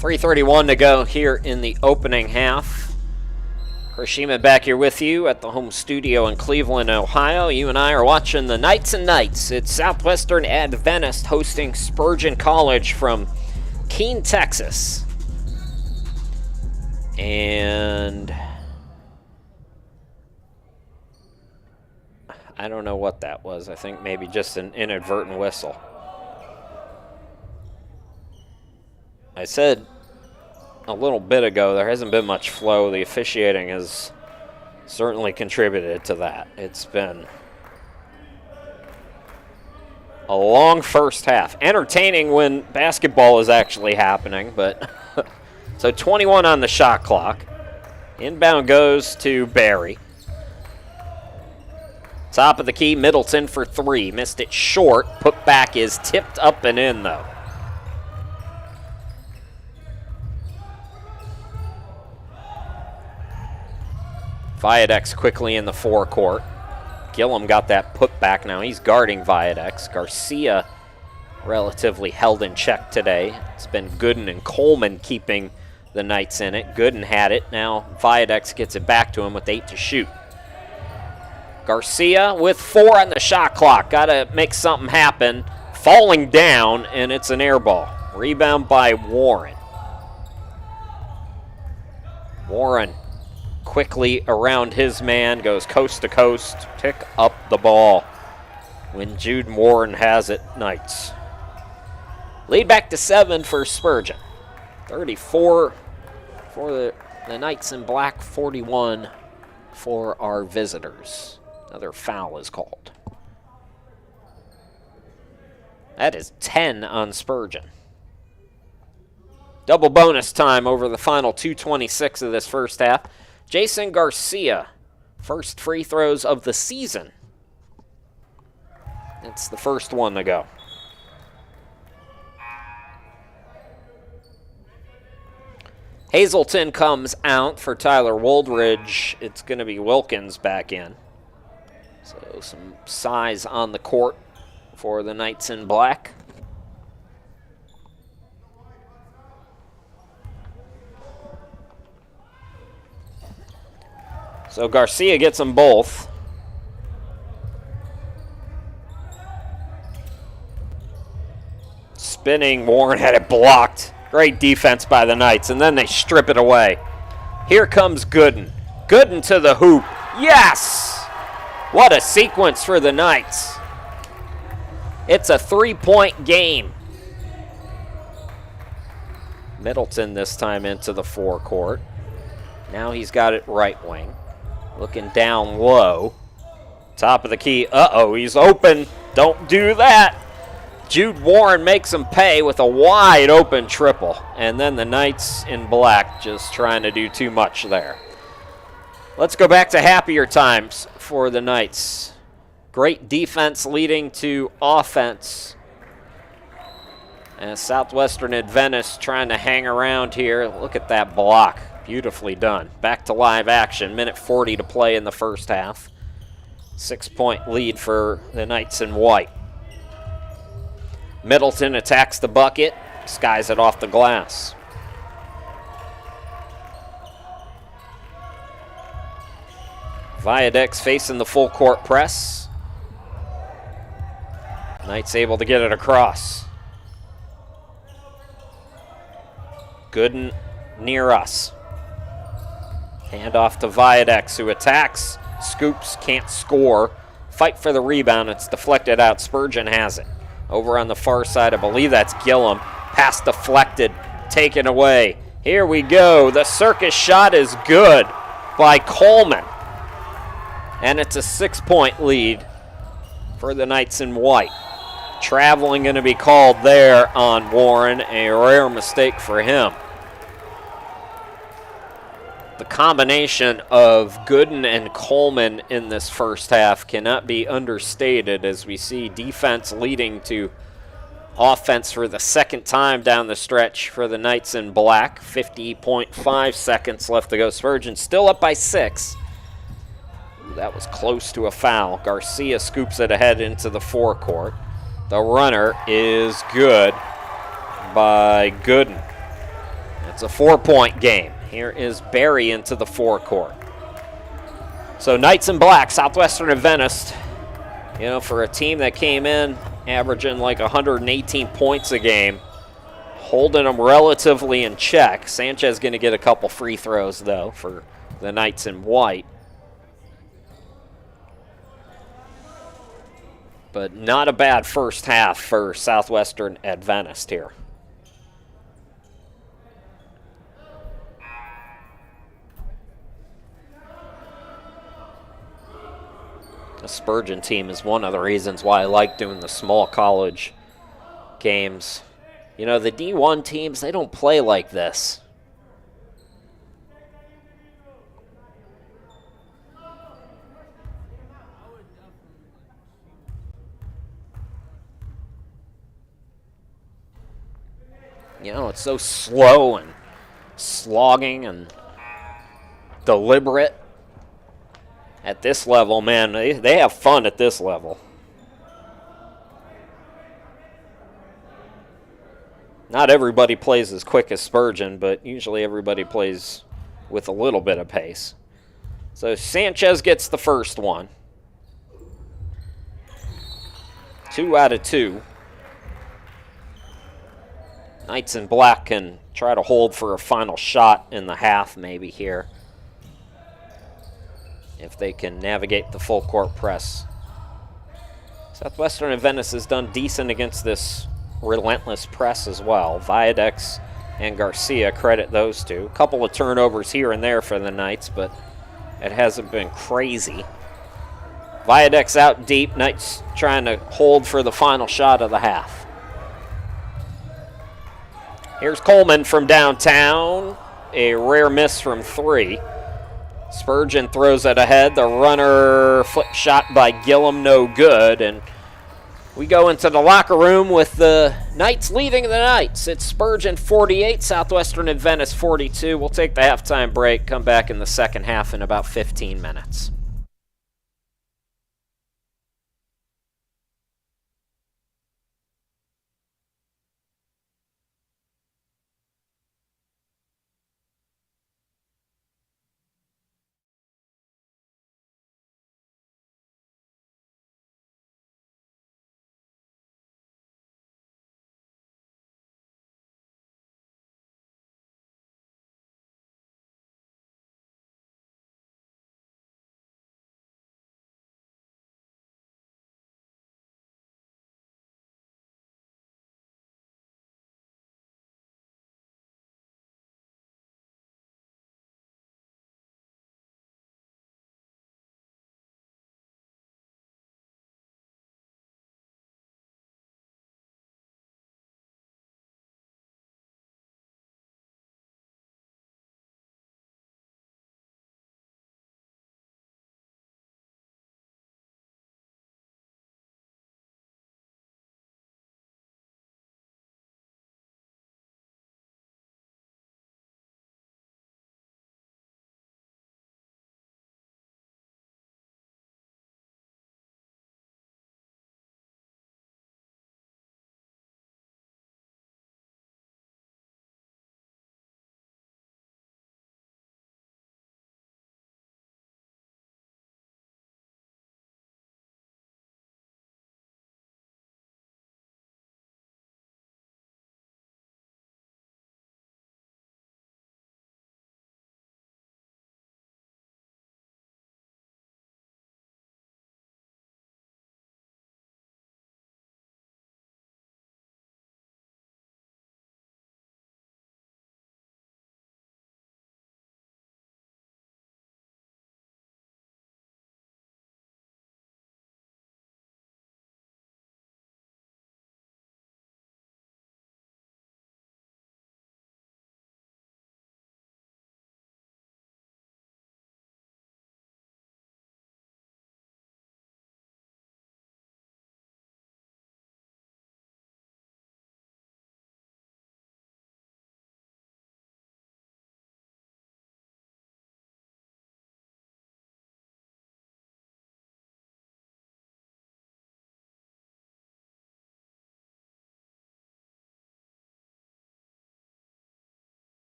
.331 to go here in the opening half. Chris Sheeman back here with you at the home studio in Cleveland, Ohio. You and I are watching the Knights and Knights. It's Southwestern Adventist hosting Spurgeon College from Keene, Texas. And I don't know what that was. I think maybe just an inadvertent whistle. I said a little bit ago there hasn't been much flow. The officiating has certainly contributed to that. It's been a long first half. Entertaining when basketball is actually happening, but so 21 on the shot clock. Inbound goes to Barry. Top of the key, Middleton for three. Missed it short. Put back is tipped up and in, though. Viadex quickly in the forecourt. Gillum got that put back. Now he's guarding Viadex. Garcia relatively held in check today. It's been Gooden and Coleman keeping the Knights in it. Gooden had it. Now Viadex gets it back to him with 8 to shoot. Garcia with 4 on the shot clock. Got to make something happen. Falling down, and it's an air ball. Rebound by Warren. Warren quickly around his man, goes coast to coast, pick up the ball when Jude Warren has it. Knights lead back to 7 for Spurgeon. 34 for the Knights in black, 41 for our visitors. Another foul is called. That is 10 on Spurgeon. Double bonus time over the final 2:26 of this first half. Jason Garcia, first free throws of the season. It's the first one to go. Hazelton comes out for Tyler Woldridge. It's going to be Wilkins back in. So some size on the court for the Knights in black. So Garcia gets them both. Spinning, Warren had it blocked. Great defense by the Knights, and then they strip it away. Here comes Gooden. Gooden to the hoop. Yes! What a sequence for the Knights. It's a 3-point game. Middleton this time into the forecourt. Now he's got it right wing. Looking down low. Top of the key. Uh-oh, he's open. Don't do that. Jude Warren makes him pay with a wide open triple. And then the Knights in black just trying to do too much there. Let's go back to happier times for the Knights. Great defense leading to offense. And Southwestern Adventist trying to hang around here. Look at that block. Beautifully done. Back to live action. Minute 40 to play in the first half. 6-point lead for the Knights in white. Middleton attacks the bucket, skies it off the glass. Viadex facing the full court press. Knights able to get it across. Gooden near us. Hand off to Viadex, who attacks, scoops, can't score. Fight for the rebound, it's deflected out. Spurgeon has it. Over on the far side, I believe that's Gillum. Pass deflected, taken away. Here we go. The circus shot is good by Coleman. And it's a 6-point lead for the Knights in white. Traveling going to be called there on Warren. A rare mistake for him. The combination of Gooden and Coleman in this first half cannot be understated as we see defense leading to offense for the second time down the stretch for the Knights in black. 50.5 seconds left to go. Spurgeon still up by 6. Ooh, that was close to a foul. Garcia scoops it ahead into the forecourt. The runner is good by Gooden. It's a 4-point game. Here is Barry into the forecourt. So Knights in black, Southwestern Adventist, you know, for a team that came in averaging like 118 points a game, holding them relatively in check. Sanchez going to get a couple free throws, though, for the Knights in white. But not a bad first half for Southwestern Adventist here. The Spurgeon team is one of the reasons why I like doing the small college games. You know, the D1 teams, they don't play like this. You know, it's so slow and slogging and deliberate. At this level, man, they have fun at this level. Not everybody plays as quick as Spurgeon, but usually everybody plays with a little bit of pace. So Sanchez gets the first one. 2 out of 2. Knights in black can try to hold for a final shot in the half maybe here, if they can navigate the full court press. Southwestern Adventist has done decent against this relentless press as well. Viadex and Garcia, credit those two. A couple of turnovers here and there for the Knights, but it hasn't been crazy. Viadex out deep. Knights trying to hold for the final shot of the half. Here's Coleman from downtown. A rare miss from 3. Spurgeon throws it ahead. The runner flip shot by Gillum, no good. And We go into the locker room with the Knights leading the Knights. It's Spurgeon 48, Southwestern Adventist 42. We'll take the halftime break, come back in the second half in about 15 minutes.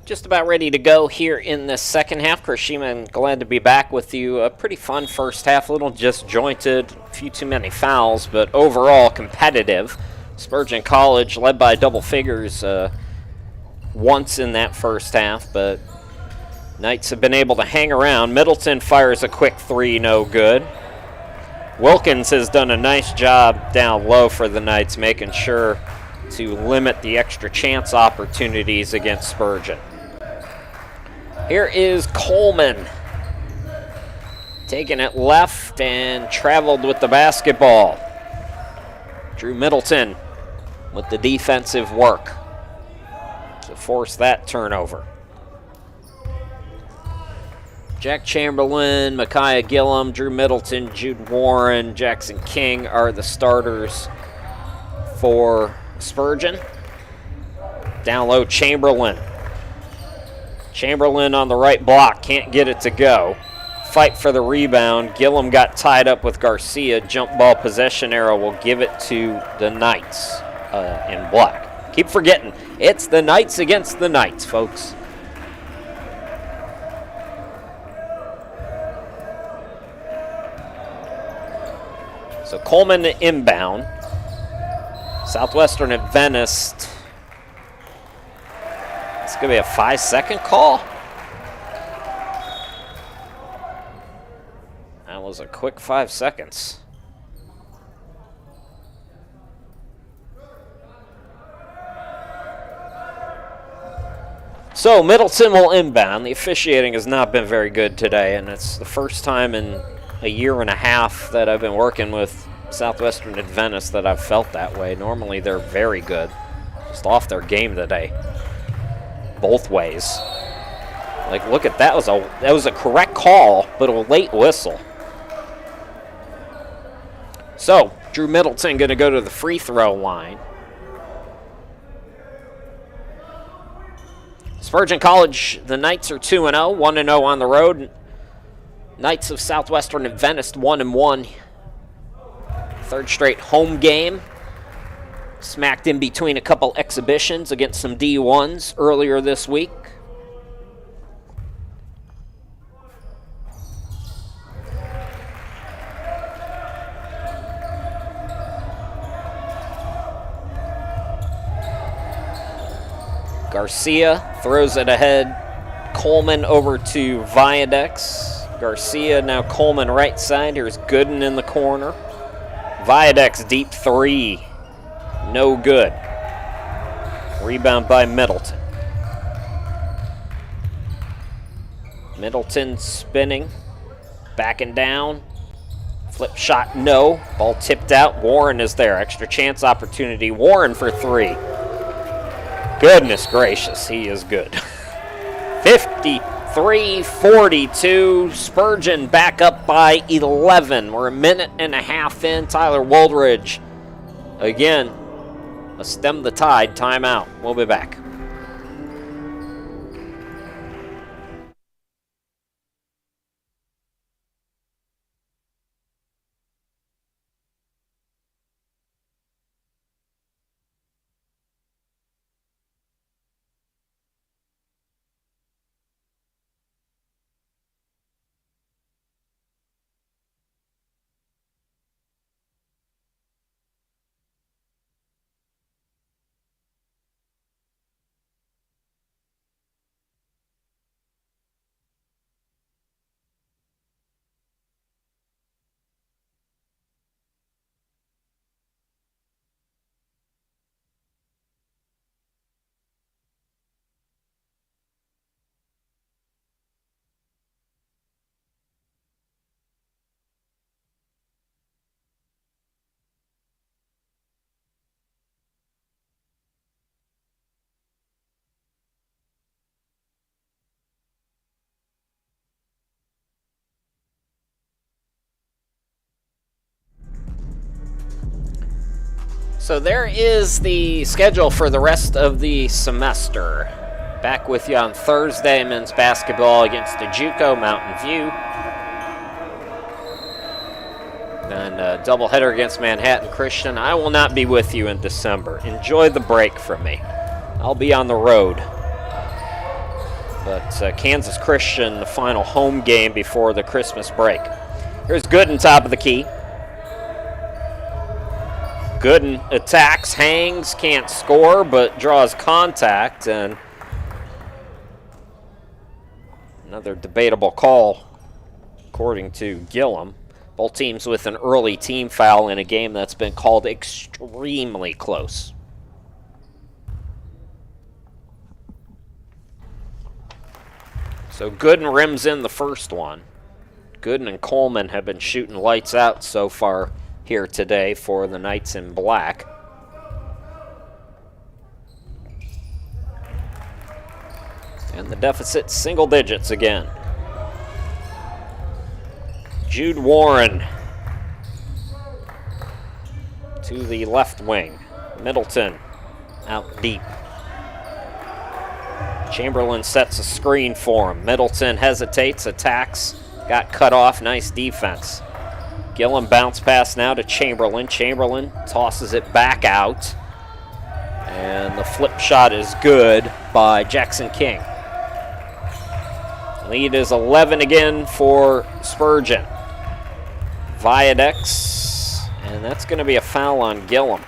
Just about ready to go here in the second half. Chris Sheeman, glad to be back with you. A pretty fun first half, a little disjointed, a few too many fouls, but overall competitive. Spurgeon College led by double figures once in that first half, but Knights have been able to hang around. Middleton fires a quick three, no good. Wilkins has done a nice job down low for the Knights, making sure to limit the extra chance opportunities against Spurgeon. Here is Coleman, taking it left and traveled with the basketball. Drew Middleton with the defensive work to force that turnover. Jack Chamberlain, Micaiah Gillum, Drew Middleton, Jude Warren, Jackson King are the starters for Spurgeon. Down low, Chamberlain. Chamberlain on the right block, can't get it to go. Fight for the rebound. Gillum got tied up with Garcia. Jump ball possession arrow will give it to the Knights in black. Keep forgetting, it's the Knights against the Knights, folks. So Coleman inbound. Southwestern Adventist. It's going to be a 5-second call. That was a quick 5 seconds. So Middleton will inbound. The officiating has not been very good today, and it's the first time in a year and a half that I've been working with Southwestern Adventist that I've felt that way. Normally they're very good. Just off their game today. Both ways. Like, look at that. That was a correct call, but a late whistle. So, Drew Middleton going to go to the free throw line. Spurgeon College, the Knights are 2-0, 1-0 on the road. Knights of Southwestern Adventist 1-1. Third straight home game. Smacked in between a couple exhibitions against some D1s earlier this week. Garcia throws it ahead. Coleman over to Viadex. Garcia, now Coleman right side. Here's Gooden in the corner. Viadex deep three. No good. Rebound by Middleton. Middleton spinning. Backing down. Flip shot, no. Ball tipped out. Warren is there. Extra chance opportunity. Warren for three. Goodness gracious, he is good. 53-42. Spurgeon back up by 11. We're a minute and a half in. Tyler Woldridge again. A stem the tide timeout. We'll be back. So there is the schedule for the rest of the semester. Back with you on Thursday, men's basketball against the JUCO Mountain View. Then a doubleheader against Manhattan Christian. I will not be with you in December. Enjoy the break from me. I'll be on the road. But Kansas Christian, the final home game before the Christmas break. Here's Gooden, top of the key. Gooden attacks, hangs, can't score, but draws contact, and another debatable call, according to Gillum. Both teams with an early team foul in a game that's been called extremely close. So Gooden rims in the first one. Gooden and Coleman have been shooting lights out so far here today for the Knights in black. And the deficit single digits again. Jude Warren to the left wing. Middleton out deep. Chamberlain sets a screen for him. Middleton hesitates, attacks, got cut off. Nice defense. Gillum bounce pass now to Chamberlain. Chamberlain tosses it back out. And the flip shot is good by Jackson King. Lead is 11 again for Spurgeon. Viadex, and that's going to be a foul on Gillum.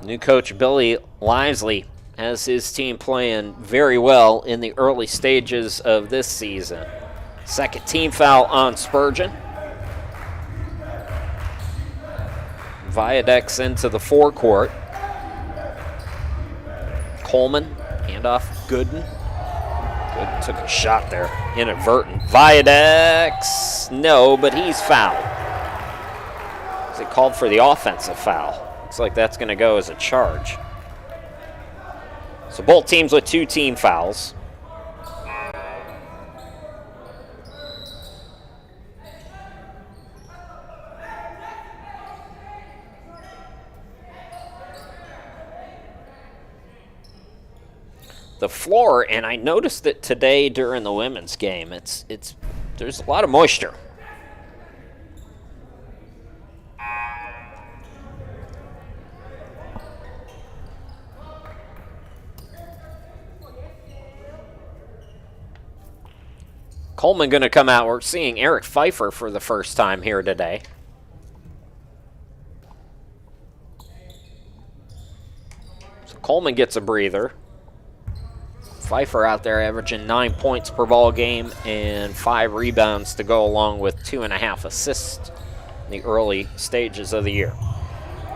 New coach Billy Lively has his team playing very well in the early stages of this season. Second team foul on Spurgeon. Viadex into the forecourt. Coleman, handoff, Gooden. Gooden took a shot there, inadvertent. Viadex, no, but he's fouled. He called for the offensive foul. Looks like that's going to go as a charge. So both teams with 2 team fouls. The floor, and I noticed it today during the women's game, there's a lot of moisture. Coleman going to come out. We're seeing Eric Pfeiffer for the first time here today. So Coleman gets a breather. Pfeiffer out there averaging 9 points per ball game and 5 rebounds to go along with 2.5 assists in the early stages of the year.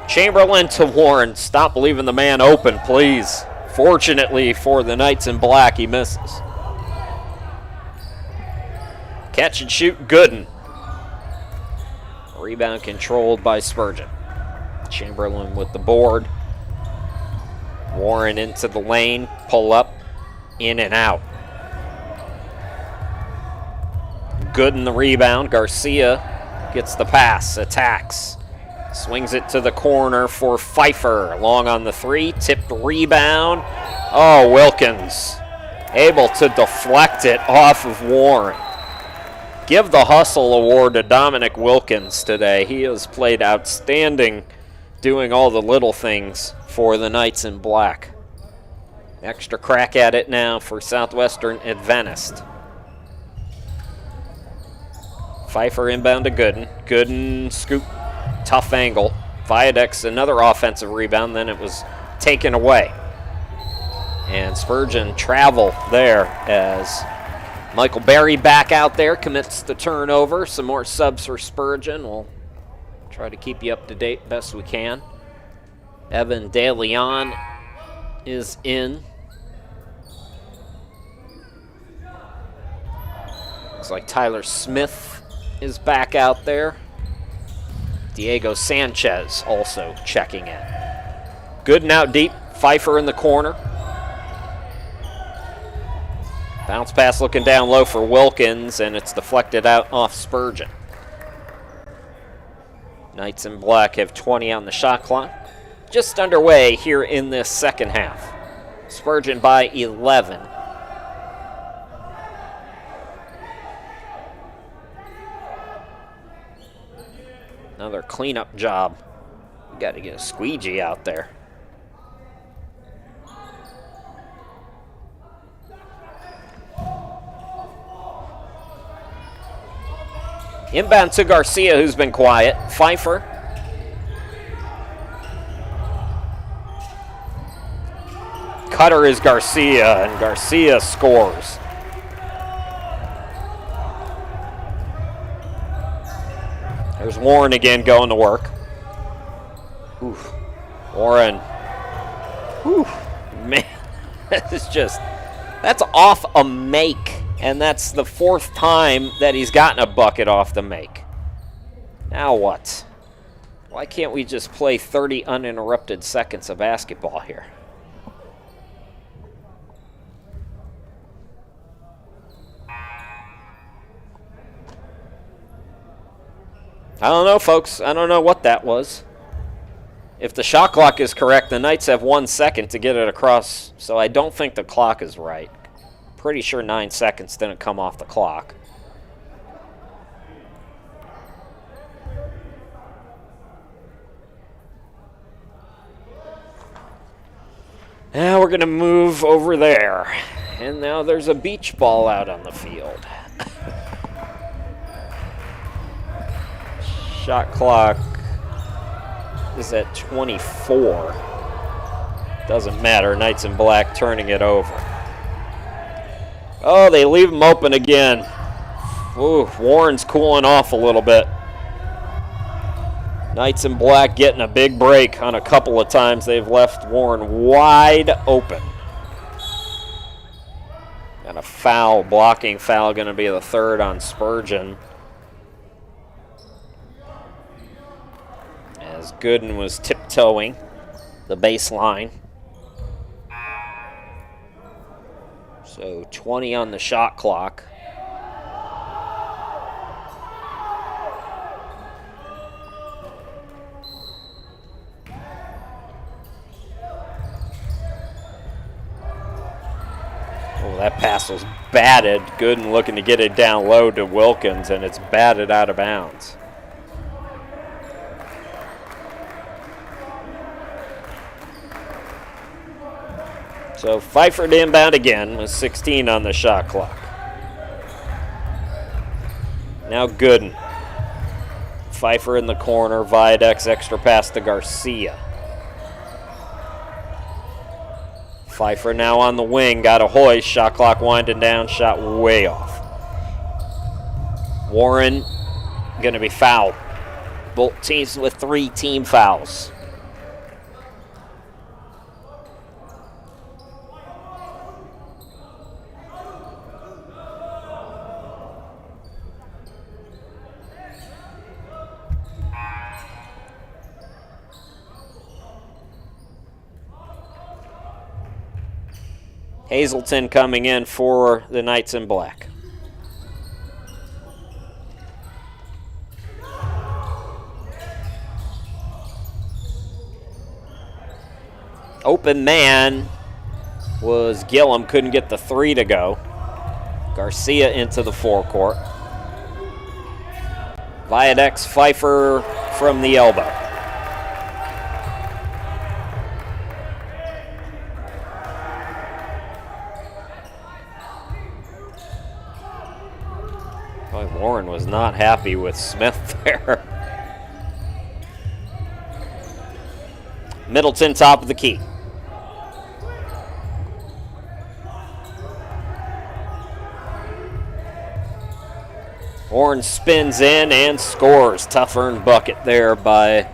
Chamberlain to Warren. Stop leaving the man open, please. Fortunately for the Knights in black, he misses. Catch and shoot, Gooden. Rebound controlled by Spurgeon. Chamberlain with the board. Warren into the lane, pull up, in and out. Gooden the rebound. Garcia gets the pass, attacks. Swings it to the corner for Pfeiffer. Long on the 3, tipped rebound. Oh, Wilkins able to deflect it off of Warren. Give the hustle award to Dominic Wilkins today. He has played outstanding, doing all the little things for the Knights in black. Extra crack at it now for Southwestern Adventist. Pfeiffer inbound to Gooden. Gooden scoop, tough angle. Viadex another offensive rebound, then it was taken away. And Spurgeon travel there as Michael Berry back out there, commits the turnover. Some more subs for Spurgeon. We'll try to keep you up to date best we can. Evan De Leon is in. Looks like Tyler Smith is back out there. Diego Sanchez also checking in. Gooden out deep. Pfeiffer in the corner. Bounce pass looking down low for Wilkins, and it's deflected out off Spurgeon. Knights in black have 20 on the shot clock. Just underway here in this second half. Spurgeon by 11. Another cleanup job Got to get a squeegee out there. Inbound to Garcia, who's been quiet. Pfeiffer. Cutter is Garcia, and Garcia scores. There's Warren again going to work. Oof. Warren. Whew. Man, that's off a make. And that's the 4th time that he's gotten a bucket off the make. Now what? Why can't we just play 30 uninterrupted seconds of basketball here? I don't know, folks. I don't know what that was. If the shot clock is correct, the Knights have 1 second to get it across, so I don't think the clock is right. Pretty sure 9 seconds didn't come off the clock. Now we're going to move over there. And now there's a beach ball out on the field. Shot clock is at 24. Doesn't matter. Knights in black turning it over. Oh, they leave him open again. Ooh, Warren's cooling off a little bit. Knights in black getting a big break on a couple of times. They've left Warren wide open. And a foul, blocking foul, going to be the 3rd on Spurgeon. As Gooden was tiptoeing the baseline. So 20 on the shot clock. Oh, that pass was batted. Gooden looking to get it down low to Wilkins, and it's batted out of bounds. So Pfeiffer to inbound again with 16 on the shot clock. Now Gooden. Pfeiffer in the corner. Viadex extra pass to Garcia. Pfeiffer now on the wing. Got a hoist. Shot clock winding down. Shot way off. Warren going to be fouled. Both teams with 3 team fouls. Hazelton coming in for the Knights in black. Open man was Gillum, couldn't get the 3 to go. Garcia into the forecourt. Viadex Pfeiffer from the elbow. Warren was not happy with Smith there. Middleton top of the key. Warren spins in and scores. Tough earned bucket there by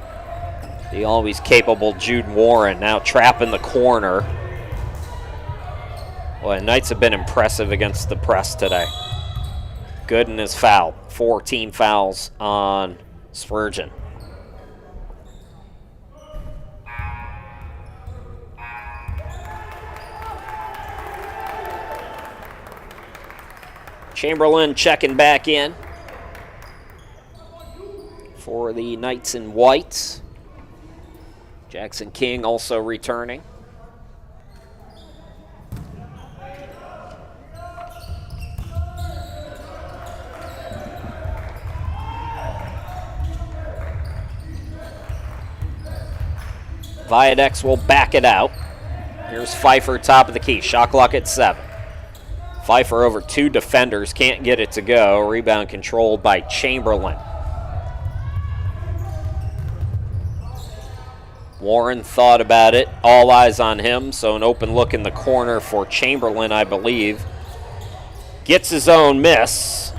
the always capable Jude Warren. Now trapping the corner. Boy, Knights have been impressive against the press today. Gooden is fouled. 4 team fouls on Spurgeon. Chamberlain checking back in for the Knights in white. Jackson King also returning. Viadex will back it out. Here's Pfeiffer, top of the key. Shot clock at 7. Pfeiffer over 2 defenders, can't get it to go. Rebound controlled by Chamberlain. Warren thought about it. All eyes on him, so an open look in the corner for Chamberlain, I believe. Gets his own miss.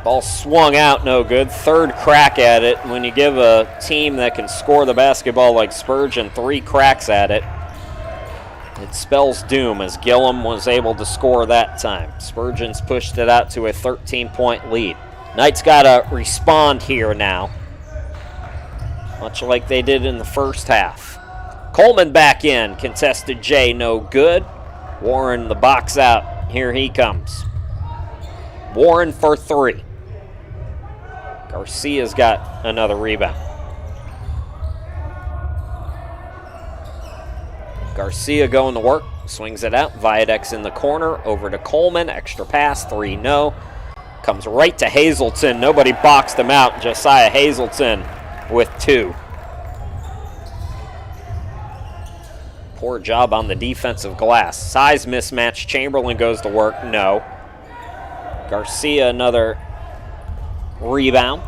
Ball swung out, no good. Third crack at it. When you give a team that can score the basketball like Spurgeon 3 cracks at it, it spells doom, as Gillum was able to score that time. Spurgeon's pushed it out to a 13-point lead. Knights got to respond here now, much like they did in the first half. Coleman back in. Contested J, no good. Warren the box out. Here he comes. Warren for 3. Garcia's got another rebound. Garcia going to work, swings it out. Viadex in the corner, over to Coleman. Extra pass, 3, no. Comes right to Hazelton. Nobody boxed him out. Josiah Hazelton with 2. Poor job on the defensive glass. Size mismatch. Chamberlain goes to work, no. Garcia another rebound.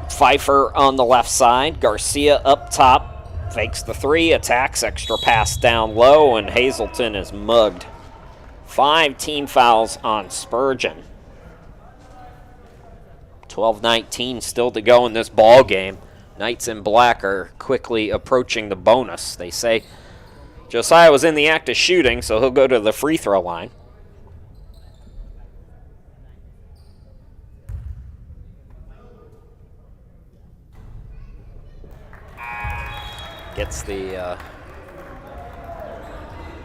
Pfeiffer on the left side. Garcia up top. Fakes the 3, attacks, extra pass down low, and Hazelton is mugged. 5 team fouls on Spurgeon. 12-19 still to go in this ball game. Knights in black are quickly approaching the bonus. They say Josiah was in the act of shooting, so he'll go to the free throw line. Gets the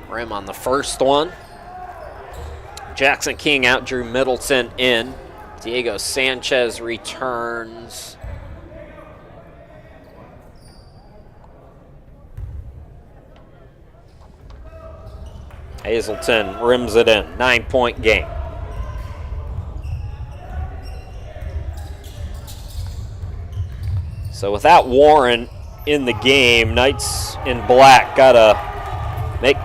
rim on the first one. Jackson King out, Drew Middleton in. Diego Sanchez returns. Hazelton rims it in. 9-point game. So without Warren in the game, Knights in black gotta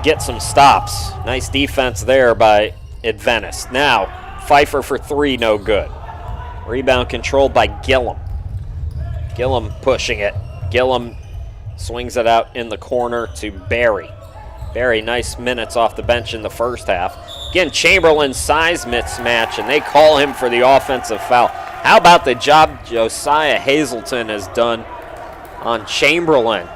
get some stops. Nice defense there by Adventist. Now Pfeiffer for 3, no good. Rebound controlled by Gillum. Gillum pushing it. Gillum swings it out in the corner to Barry. Barry, nice minutes off the bench in the first half. Again, Chamberlain's size mismatch, and they call him for the offensive foul. How about the job Josiah Hazelton has done on Chamberlain?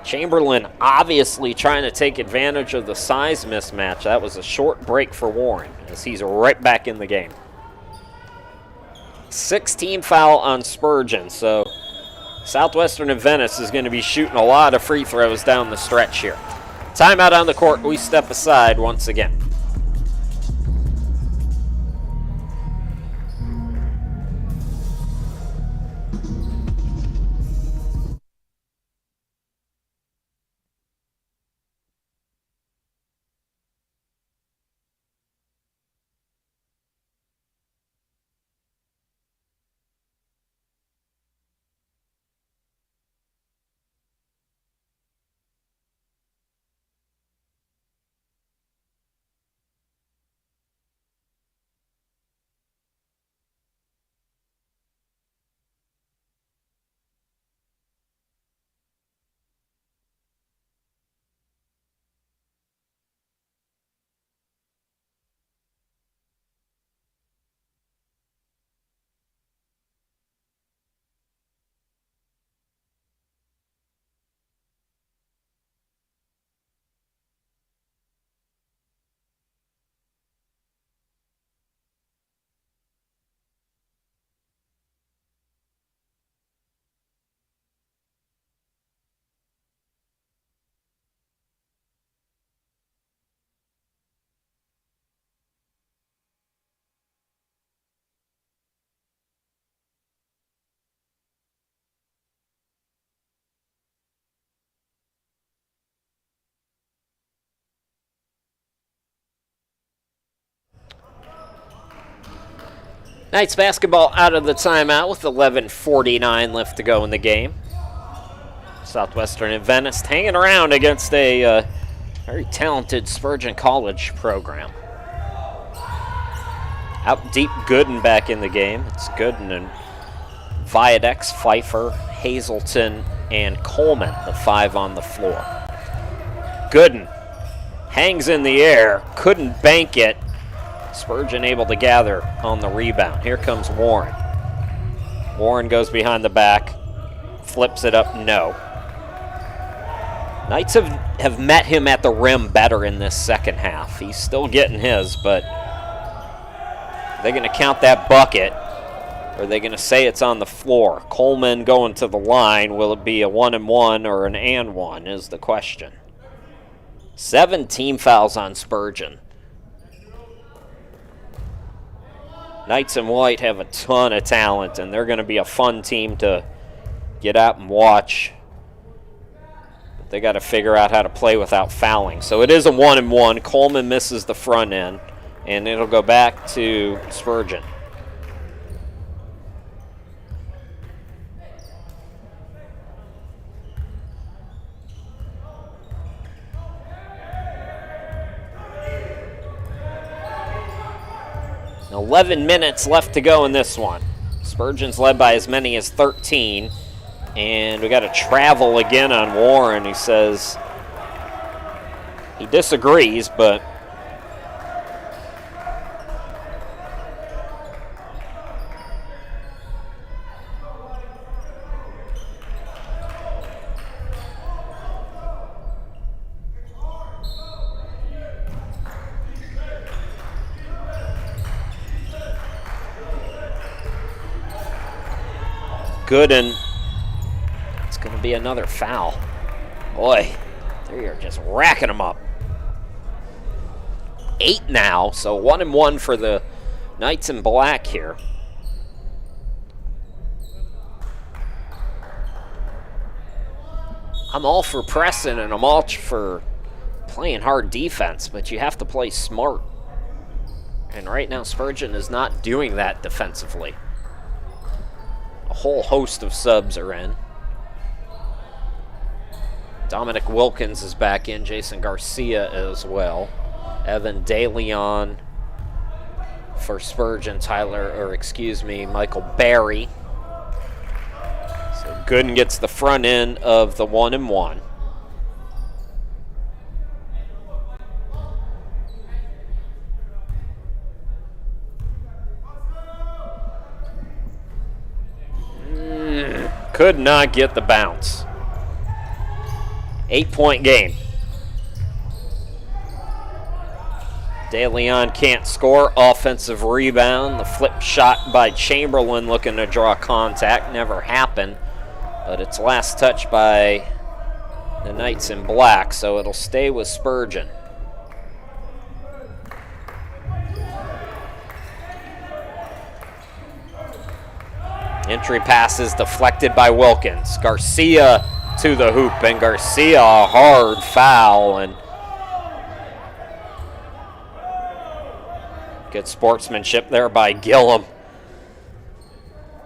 Chamberlain obviously trying to take advantage of the size mismatch. That was a short break for Warren, as he's right back in the game. 16 foul on Spurgeon, so Southwestern Adventist is going to be shooting a lot of free throws down the stretch here. Timeout on the court. We step aside once again. Knights basketball out of the timeout with 11:49 left to go in the game. Southwestern Adventist hanging around against a very talented Spurgeon College program. Out deep, Gooden back in the game. It's Gooden and Viadex, Pfeiffer, Hazelton, and Coleman, the 5 on the floor. Gooden hangs in the air, couldn't bank it. Spurgeon able to gather on the rebound. Here comes Warren. Warren goes behind the back, flips it up, no. Knights have met him at the rim better in this second half. He's still getting his, but are they going to count that bucket, or are they going to say it's on the floor? Coleman going to the line. Will it be a 1-and-1 or an and-1 is the question. 7 team fouls on Spurgeon. Knights in white have a ton of talent, and they're going to be a fun team to get out and watch. But they got to figure out how to play without fouling. So it is a 1-and-1. Coleman misses the front end, and it'll go back to Spurgeon. Now 11 minutes left to go in this one. Spurgeon's led by as many as 13. And we got to travel again on Warren. He says he disagrees, but Gooden. It's going to be another foul. Boy, they are just racking them up. 8 now, so 1-and-1 for the Knights in black here. I'm all for pressing and I'm all for playing hard defense, but you have to play smart. And right now Spurgeon is not doing that defensively. A whole host of subs are in. Dominic Wilkins is back in. Jason Garcia as well. Evan DeLeon for Spurgeon. Michael Barry. So Gooden gets the front end of the 1-and-1. Could not get the bounce. 8-point game. DeLeon can't score. Offensive rebound. The flip shot by Chamberlain looking to draw contact. Never happened. But it's last touched by the Knights in black, so it'll stay with Spurgeon. Entry pass is deflected by Wilkins. Garcia to the hoop, and Garcia a hard foul, and good sportsmanship there by Gillum.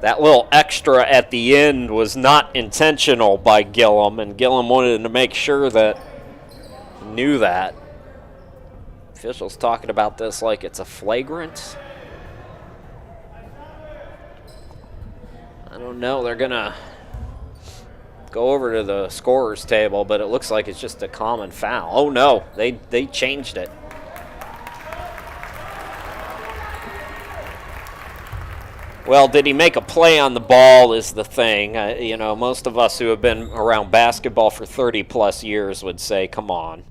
That little extra at the end was not intentional by Gillum, and Gillum wanted to make sure that he knew that. Officials talking about this like it's a flagrant. I don't know. They're going to go over to the scorer's table, but it looks like it's just a common foul. Oh, no. They changed it. Well, did he make a play on the ball is the thing. Most of us who have been around basketball for 30-plus years would say, come on.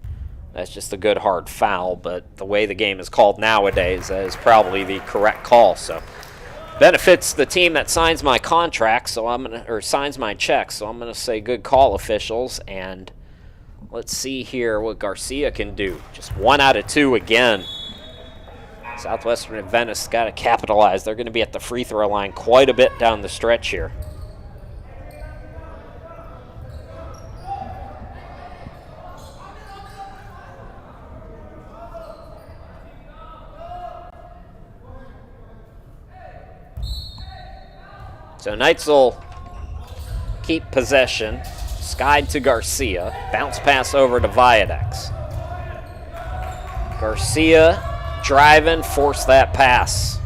That's just a good, hard foul. But the way the game is called nowadays, that is probably the correct call. So benefits the team that signs my contract, signs my check. So I'm gonna say good call, officials. And let's see here what Garcia can do. Just 1 out of 2 again. Southwestern Adventist got to capitalize. They're going to be at the free throw line quite a bit down the stretch here. So Knights will keep possession. Skied to Garcia. Bounce pass over to Viadex. Garcia driving, forced that pass.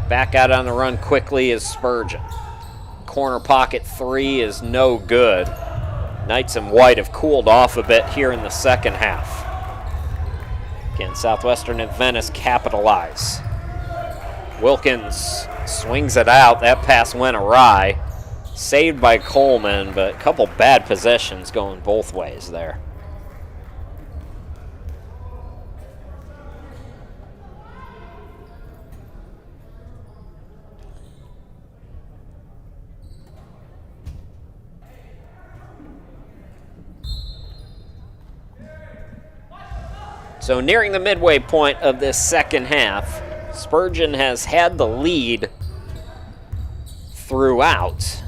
Back out on the run quickly is Spurgeon. Corner pocket 3 is no good. Knights in white have cooled off a bit here in the second half. Again, Southwestern Adventist capitalize. Wilkins swings it out. That pass went awry. Saved by Coleman, but a couple bad possessions going both ways there. So nearing the midway point of this second half, Spurgeon has had the lead throughout.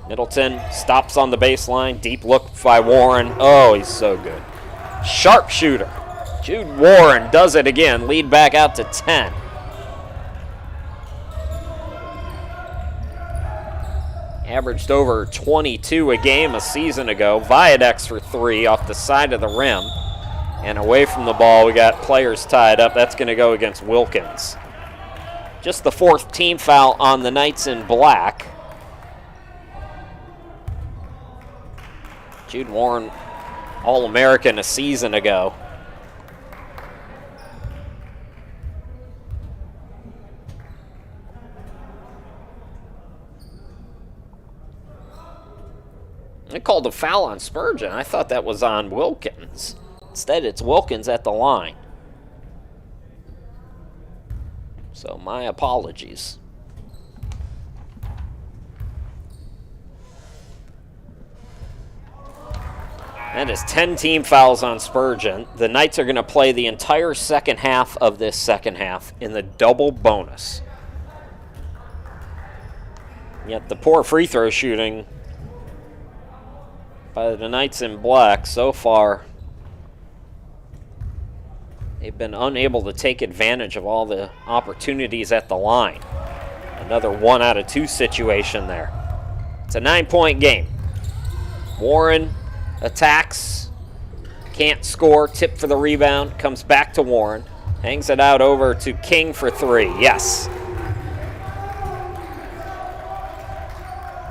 Middleton stops on the baseline. Deep look by Warren. Oh, he's so good. Sharpshooter. Jude Warren does it again. Lead back out to 10. Averaged over 22 a game a season ago. Viadex for 3 off the side of the rim. And away from the ball, we got players tied up. That's going to go against Wilkins. Just the 4th team foul on the Knights in black. Jude Warren, All-American a season ago. They called a foul on Spurgeon. I thought that was on Wilkins. Instead, it's Wilkins at the line. So my apologies. That is 10 team fouls on Spurgeon. The Knights are going to play the entire second half of this second half in the double bonus. Yet the poor free throw shooting by the Knights in black so far, they've been unable to take advantage of all the opportunities at the line. Another 1 out of 2 situation there. It's a 9-point game. Warren attacks, can't score, tip for the rebound, comes back to Warren, hangs it out over to King for 3. Yes.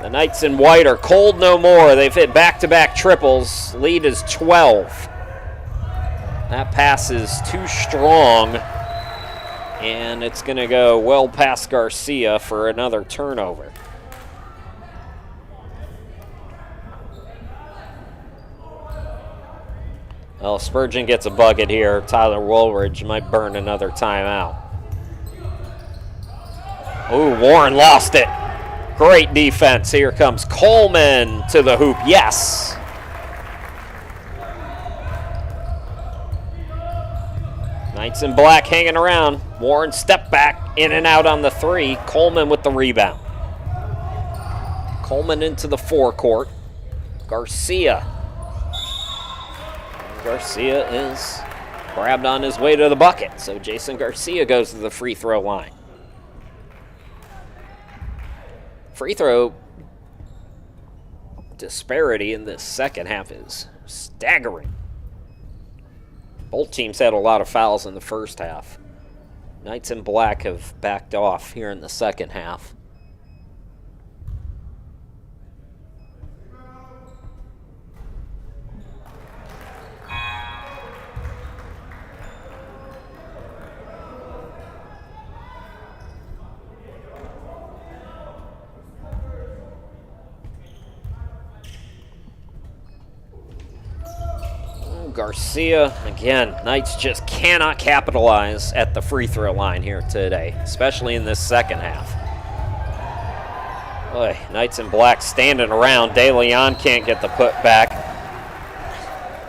The Knights in white are cold no more. They've hit back-to-back triples. Lead is 12. That pass is too strong, and it's going to go well past Garcia for another turnover. Well, Spurgeon gets a bucket here. Tyler Woolridge might burn another timeout. Ooh, Warren lost it. Great defense. Here comes Coleman to the hoop. Yes. Knights in black hanging around. Warren step back, in and out on the 3. Coleman with the rebound. Coleman into the forecourt. Garcia. Garcia is grabbed on his way to the bucket. So Jason Garcia goes to the free throw line. Free throw disparity in this second half is staggering. Both teams had a lot of fouls in the first half. Knights in black have backed off here in the second half. Garcia, again, Knights just cannot capitalize at the free throw line here today, especially in this second half. Boy, Knights in black standing around. De Leon can't get the putback.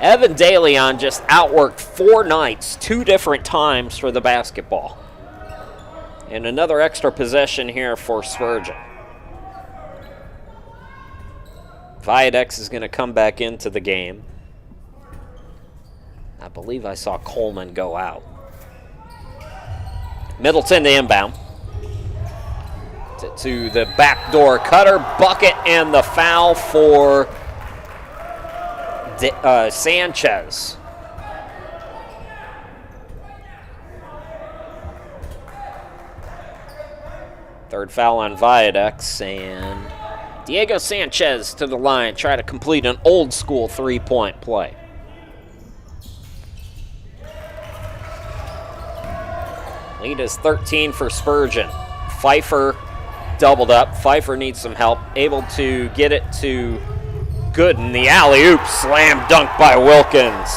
Evan De Leon just outworked 4 Knights 2 different times for the basketball. And another extra possession here for Spurgeon. Viadex is going to come back into the game. I believe I saw Coleman go out. Middleton to inbound. Gets it to the backdoor cutter, bucket, and the foul for Sanchez. Third foul on Viaducts, and Diego Sanchez to the line, try to complete an old school three-point play. Lead is 13 for Spurgeon. Pfeiffer doubled up. Pfeiffer needs some help. Able to get it to Gooden. The alley-oop slam dunk by Wilkins.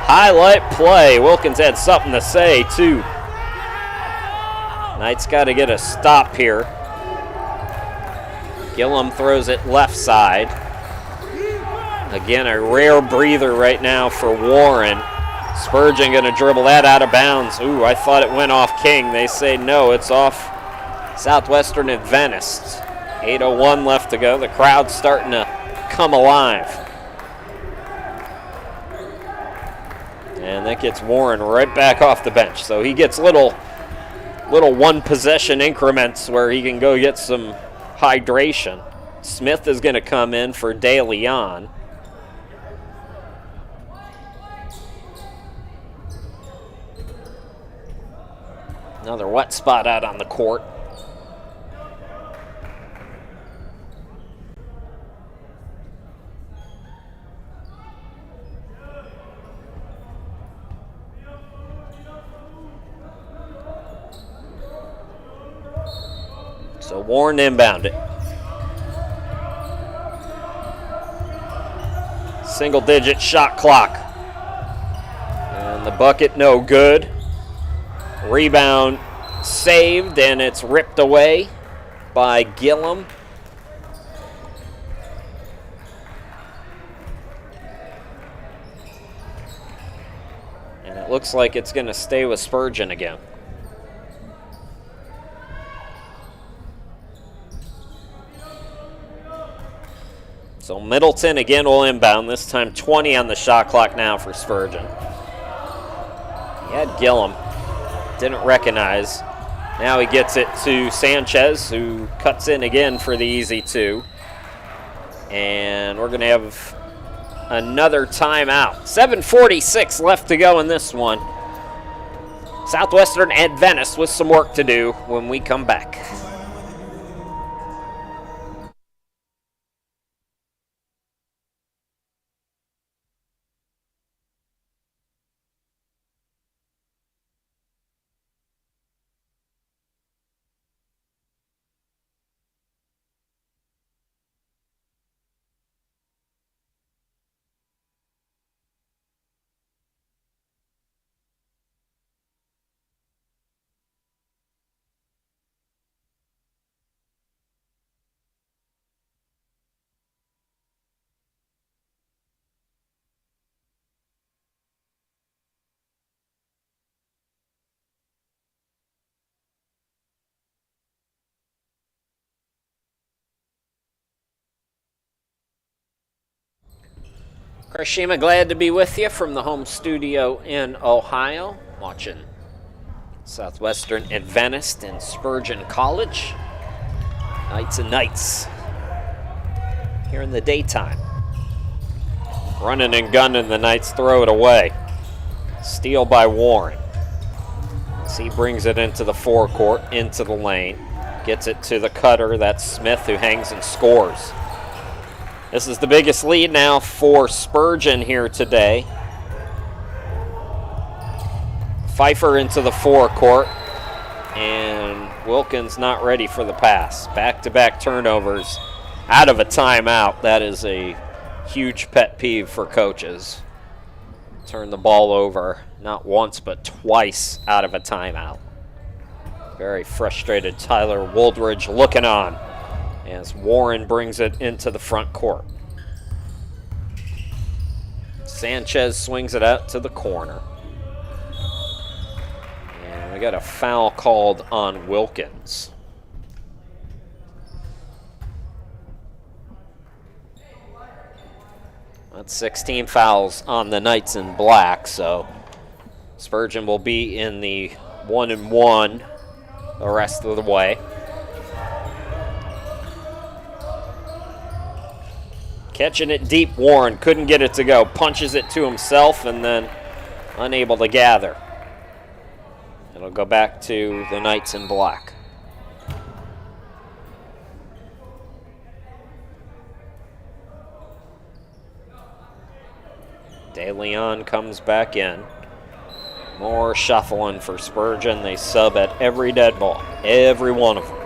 Highlight play. Wilkins had something to say, too. Knights got to get a stop here. Gillum throws it left side. Again, a rare breather right now for Warren. Spurgeon going to dribble that out of bounds. Ooh, I thought it went off King. They say no, it's off Southwestern Adventist. 8:01 left to go. The crowd's starting to come alive. And that gets Warren right back off the bench. So he gets little one-possession increments where he can go get some hydration. Smith is going to come in for De Leon. Another wet spot out on the court. So Warren inbound it. Single-digit shot clock. And the bucket no good. Rebound saved, and it's ripped away by Gillum. And it looks like it's going to stay with Spurgeon again. So Middleton again will inbound, this time 20 on the shot clock now for Spurgeon. He had Gillum. Didn't recognize. Now he gets it to Sanchez, who cuts in again for the easy two. And we're going to have another timeout. 7:46 left to go in this one. Southwestern Adventist with some work to do when we come back. Chris Shima, glad to be with you from the home studio in Ohio, watching Southwestern Adventist and Spurgeon College. Knights and Knights here in the daytime. Running and gunning, the Knights throw it away. Steal by Warren. As he brings it into the forecourt, into the lane. Gets it to the cutter, that's Smith, who hangs and scores. This is the biggest lead now for Spurgeon here today. Pfeiffer into the forecourt, and Wilkins not ready for the pass. Back-to-back turnovers out of a timeout. That is a huge pet peeve for coaches. Turn the ball over not once but twice out of a timeout. Very frustrated Tyler Woldridge looking on as Warren brings it into the front court. Sanchez swings it out to the corner. And we got a foul called on Wilkins. That's 16 fouls on the Knights in black, so Spurgeon will be in the 1-and-1 the rest of the way. Catching it deep, Warren couldn't get it to go. Punches it to himself and then unable to gather. It'll go back to the Knights in black. De Leon comes back in. More shuffling for Spurgeon. They sub at every dead ball, every one of them.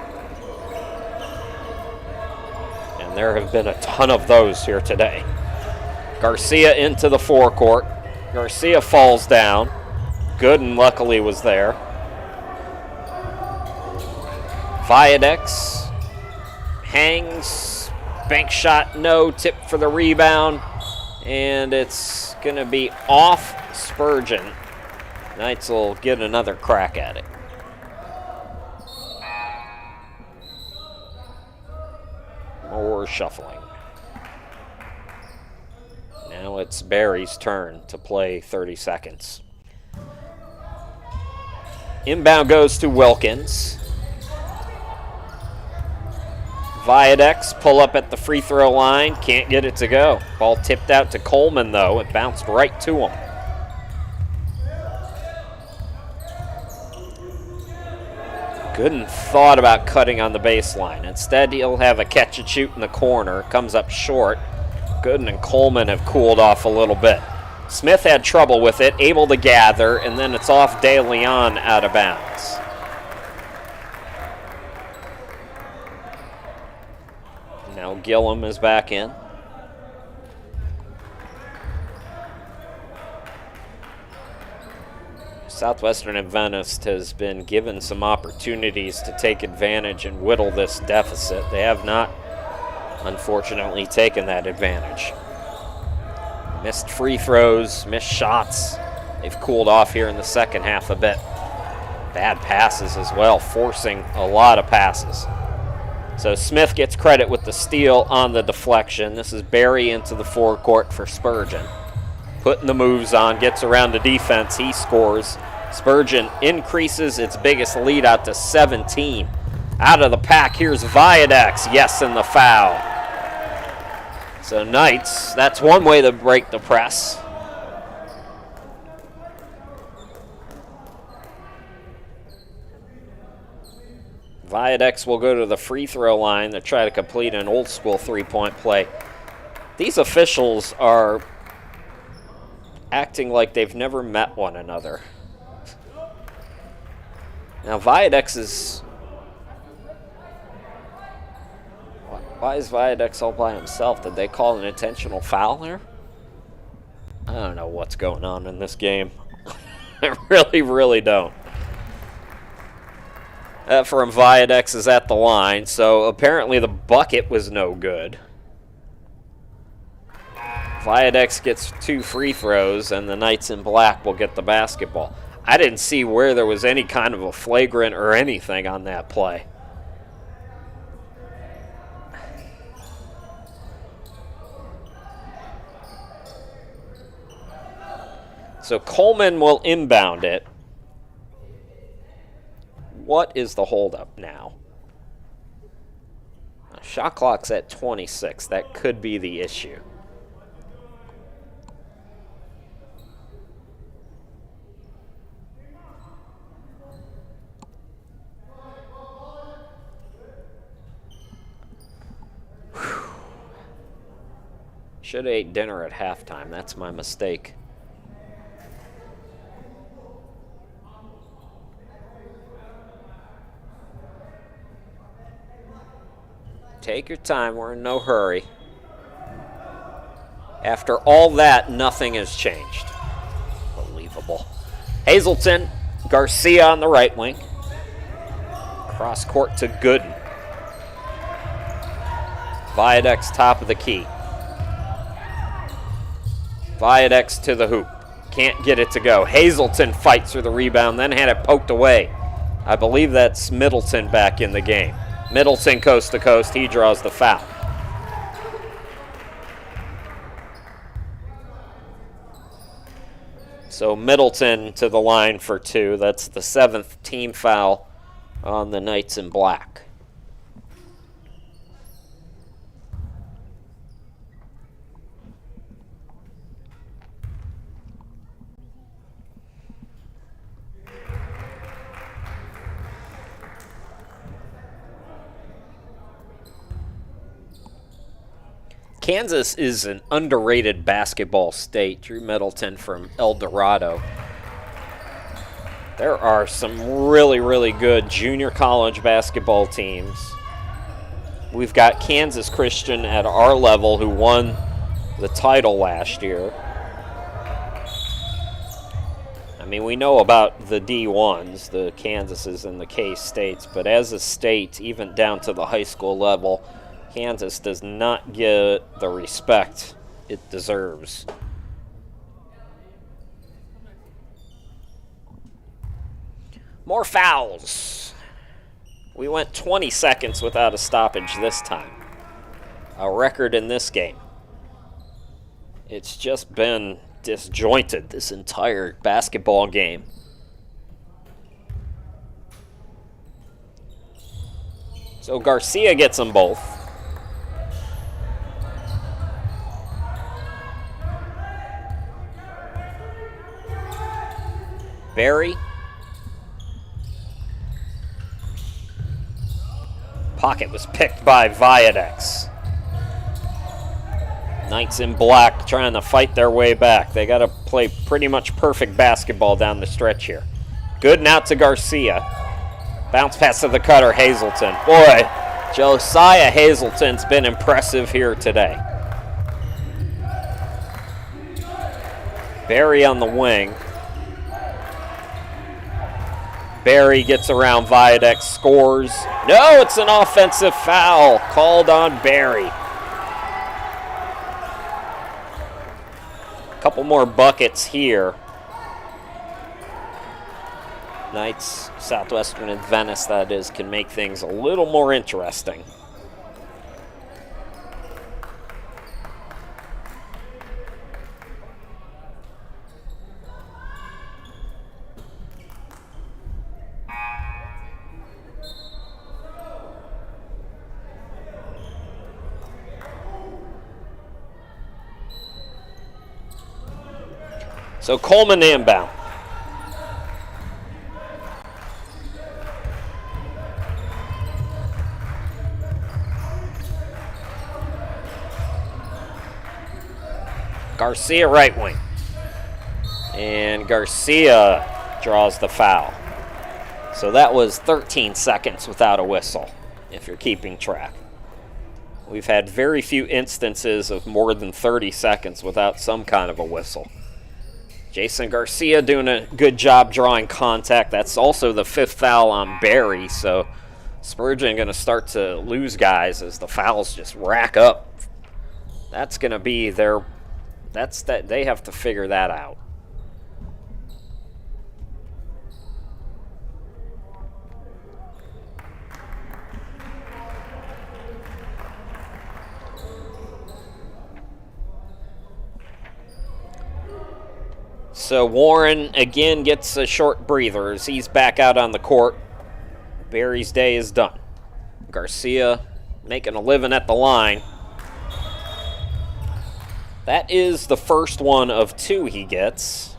And there have been a ton of those here today. Garcia into the forecourt. Garcia falls down. Gooden luckily was there. Viadex hangs. Bank shot, no. Tip for the rebound. And it's going to be off Spurgeon. Knights will get another crack at it. More shuffling. Now it's Barry's turn to play 30 seconds. Inbound goes to Wilkins. Viadex pull up at the free throw line. Can't get it to go. Ball tipped out to Coleman, though. It bounced right to him. Gooden thought about cutting on the baseline. Instead, he'll have a catch and shoot in the corner. Comes up short. Gooden and Coleman have cooled off a little bit. Smith had trouble with it, able to gather, and then it's off De Leon out of bounds. Now Gillum is back in. Southwestern Adventist has been given some opportunities to take advantage and whittle this deficit. They have not, unfortunately, taken that advantage. Missed free throws, missed shots. They've cooled off here in the second half a bit. Bad passes as well, forcing a lot of passes. So Smith gets credit with the steal on the deflection. This is Barry into the forecourt for Spurgeon. Putting the moves on, gets around the defense, he scores. Spurgeon increases its biggest lead out to 17. Out of the pack, here's Viadex. Yes, and the foul. So Knights, that's one way to break the press. Viadex will go to the free throw line to try to complete an old school three-point play. These officials are acting like they've never met one another. Now Viadex is... Why is Viadex all by himself? Did they call an intentional foul there? I don't know what's going on in this game. I really don't. From Viadex is at the line, so apparently the bucket was no good. Viadex gets 2 free throws, and the Knights in black will get the basketball. I didn't see where there was any kind of a flagrant or anything on that play. So Coleman will inbound it. What is the holdup now? Shot clock's at 26. That could be the issue. Should have ate dinner at halftime. That's my mistake. Take your time. We're in no hurry. After all that, nothing has changed. Unbelievable. Hazelton, Garcia on the right wing. Cross court to Gooden. Viadex top of the key. Viadex to the hoop. Can't get it to go. Hazelton fights for the rebound, then had it poked away. I believe that's Middleton back in the game. Middleton coast to coast. He draws the foul. So Middleton to the line for 2. That's the 7th team foul on the Knights in black. Kansas is an underrated basketball state. Drew Middleton from El Dorado. There are some really, really good junior college basketball teams. We've got Kansas Christian at our level who won the title last year. I mean, we know about the D1s, the Kansases and the K-States, but as a state, even down to the high school level, Kansas does not get the respect it deserves. More fouls. We went 20 seconds without a stoppage this time. A record in this game. It's just been disjointed this entire basketball game. So Garcia gets them both. Barry. Pocket was picked by Viadex. Knights in black trying to fight their way back. They got to play pretty much perfect basketball down the stretch here. Good now to Garcia. Bounce pass to the cutter, Hazelton. Boy, Josiah Hazelton's been impressive here today. Barry on the wing. Barry gets around Viadex, scores. No, it's an offensive foul called on Barry. Couple more buckets here. Knights, Southwestern Adventist, that is, can make things a little more interesting. So Coleman inbound. Garcia right wing. And Garcia draws the foul. So that was 13 seconds without a whistle, if you're keeping track. We've had very few instances of more than 30 seconds without some kind of a whistle. Jason Garcia doing a good job drawing contact. That's also the fifth foul on Barry, so Spurgeon going to start to lose guys as the fouls just rack up. That's going to be their... they have to figure that out. So Warren again gets a short breather as he's back out on the court. Barry's day is done. Garcia making a living at the line. That is the first one of two he gets.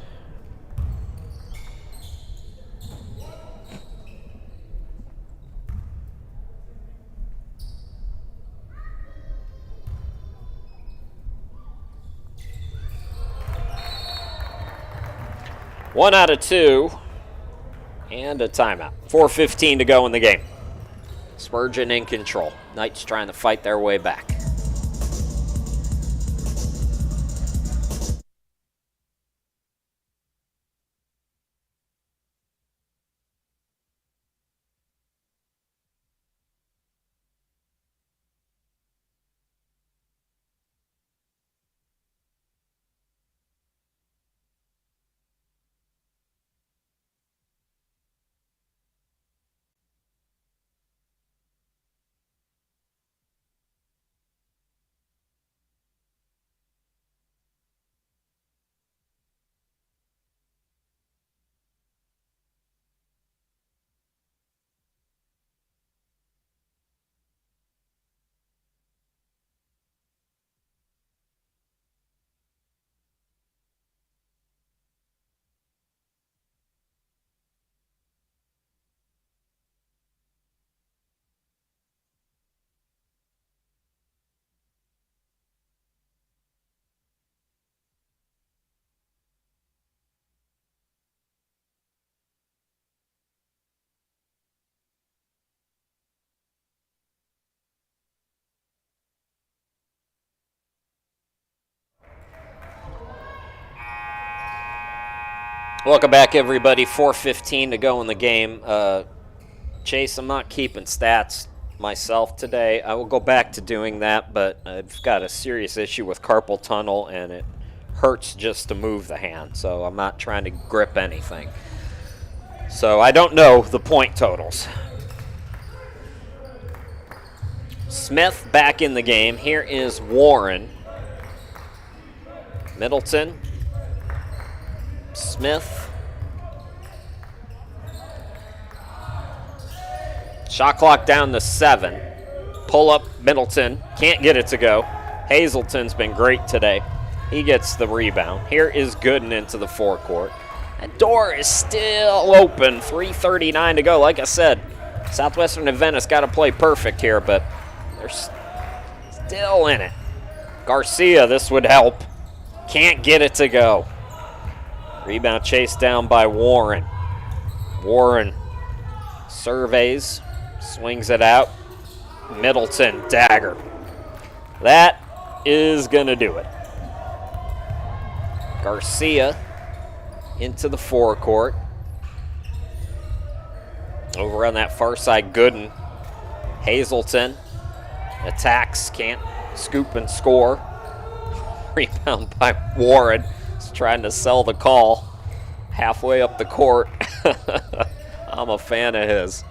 One out of two, and a timeout. 4:15 to go in the game. Spurgeon in control. Knights trying to fight their way back. Welcome back, everybody. 4:15 to go in the game. Chase, I'm not keeping stats myself today. I will go back to doing that, but I've got a serious issue with carpal tunnel, and it hurts just to move the hand, so I'm not trying to grip anything. So I don't know the point totals. Smith back in the game. Here is Warren. Middleton. Smith. Shot clock down to 7. Pull up Middleton. Can't get it to go. Hazelton's been great today. He gets the rebound. Here is Gooden into the forecourt. That door is still open. 3:39 to go. Like I said, Southwestern Adventist got to play perfect here, but they're still in it. Garcia, this would help. Can't get it to go. Rebound chased down by Warren. Warren surveys, swings it out. Middleton, dagger. That is going to do it. Garcia into the forecourt. Over on that far side, Gooden. Hazelton attacks, can't scoop and score. Rebound by Warren. He's trying to sell the call halfway up the court. I'm a fan of his.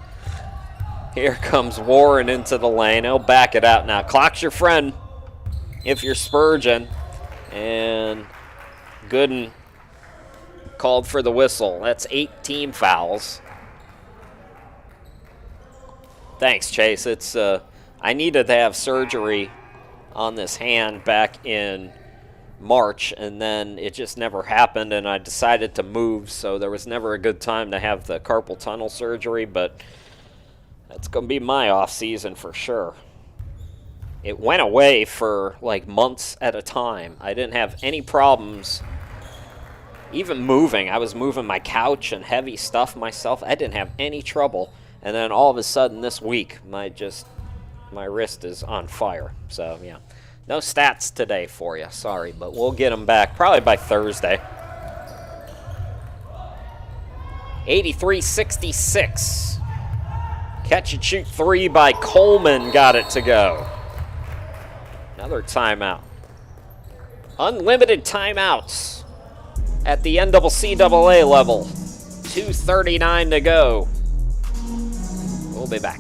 Here comes Warren into the lane. He'll back it out now. Clock's your friend if you're Spurgeon. And Gooden called for the whistle. That's 8 team fouls. Thanks, Chase. It's I needed to have surgery on this hand back in March, and then it just never happened, and I decided to move, so there was never a good time to have the carpal tunnel surgery, but that's going to be my off season for sure. It went away for like months at a time. I didn't have any problems even moving. I was moving my couch and heavy stuff myself. I didn't have any trouble. And then all of a sudden this week, my wrist is on fire. So, yeah. No stats today for you. Sorry, but we'll get them back probably by Thursday. 83-66. Catch and shoot 3 by Coleman. Got it to go. Another timeout. Unlimited timeouts at the NCAA level. 2:39 to go. We'll be back.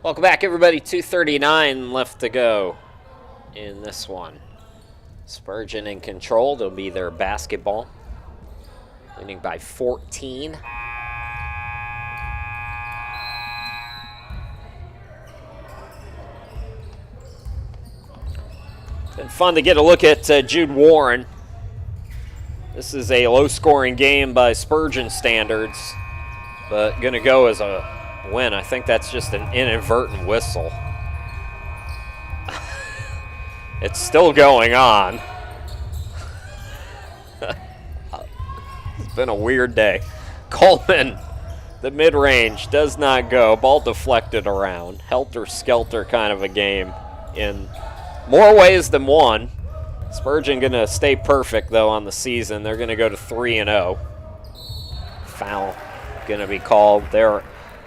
Welcome back, everybody. 2:39 left to go in this one. Spurgeon in control. They'll be their basketball. Leading by 14. It's been fun to get a look at Jude Warren. This is a low-scoring game by Spurgeon standards, but going to go as a win. I think that's just an inadvertent whistle. It's still going on. It's been a weird day. Coleman, the mid-range, does not go. Ball deflected around. Helter-skelter kind of a game in more ways than one. Spurgeon going to stay perfect, though, on the season. They're going to go to 3-0. Foul going to be called. They're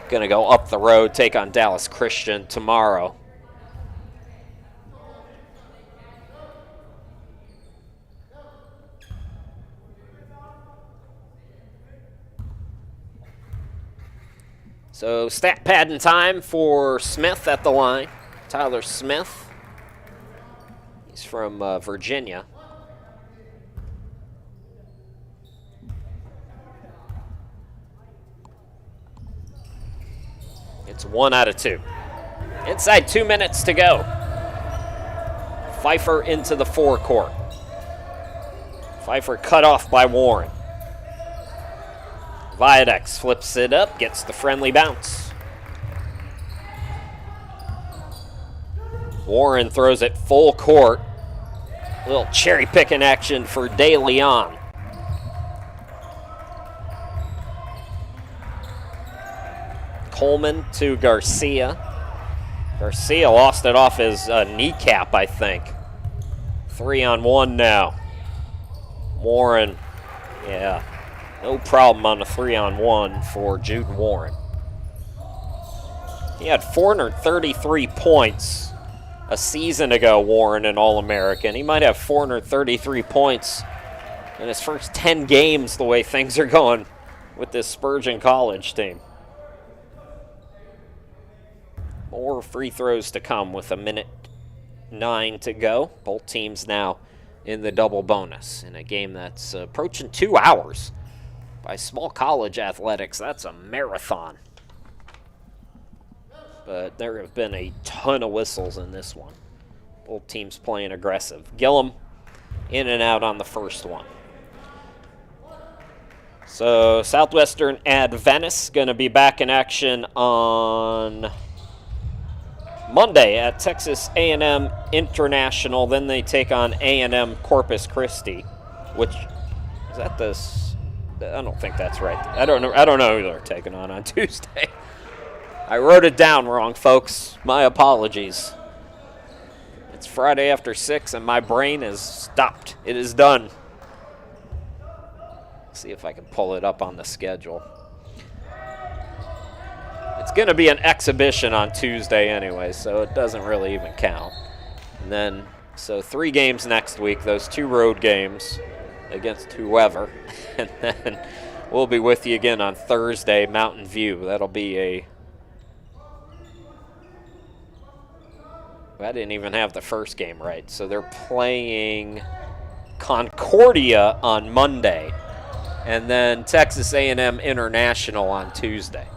going to go up the road, take on Dallas Christian tomorrow. So stat padding time for Smith at the line. Tyler Smith. He's from Virginia. It's 1 out of 2. Inside 2 minutes to go. Pfeiffer into the forecourt. Pfeiffer cut off by Warren. Viadex flips it up, gets the friendly bounce. Warren throws it full court. A little cherry picking action for De Leon. Coleman to Garcia. Garcia lost it off his kneecap, I think. 3-on-1 now. Warren, yeah, no problem on the 3-on-1 for Jude Warren. He had 433 points a season ago, Warren, an All-American. He might have 433 points in his first 10 games the way things are going with this Spurgeon College team. More free throws to come with 1:09 to go. Both teams now in the double bonus in a game that's approaching 2 hours. By small college athletics, that's a marathon. But there have been a ton of whistles in this one. Both teams playing aggressive. Gillum in and out on the first one. So Southwestern Adventist going to be back in action on Monday at Texas A&M International. Then they take on A&M Corpus Christi, which is that this. I don't think that's right. I don't know who they're taking on Tuesday. I wrote it down wrong, folks. My apologies. It's Friday after 6, and my brain is stopped. It is done. See if I can pull it up on the schedule. It's going to be an exhibition on Tuesday anyway, so it doesn't really even count. And then, so 3 games next week, those 2 road games against whoever. And then we'll be with you again on Thursday, Mountain View. That'll be a... I didn't even have the first game right. So they're playing Concordia on Monday, and then Texas A&M International on Tuesday.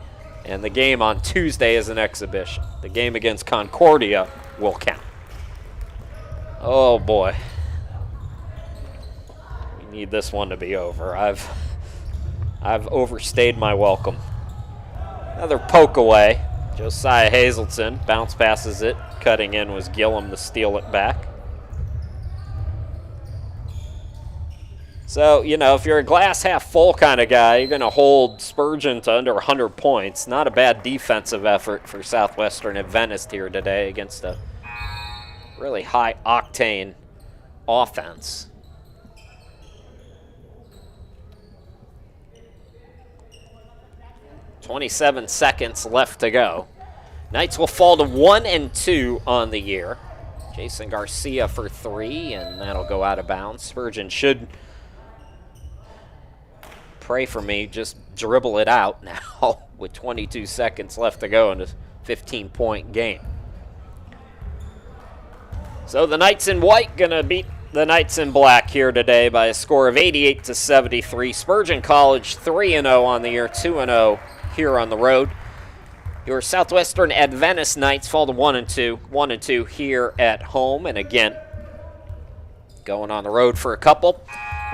And the game on Tuesday is an exhibition. The game against Concordia will count. Oh boy. We need this one to be over. I've overstayed my welcome. Another poke away. Josiah Hazelton bounce passes it. Cutting in was Gillum to steal it back. So, you know, if you're a glass half full kind of guy, you're going to hold Spurgeon to under 100 points. Not a bad defensive effort for Southwestern Adventist here today against a really high octane offense. .27 seconds left to go. Knights will fall to 1-2 on the year. Jason Garcia for 3, and that'll go out of bounds. Spurgeon should, pray for me, just dribble it out now with 22 seconds left to go in a 15-point game. So the Knights in white going to beat the Knights in black here today by a score of 88-73. Spurgeon College 3-0 on the year, 2-0 here on the road. Your Southwestern Adventist Knights fall to 1-2, 1-2 here at home, and again, going on the road for a couple.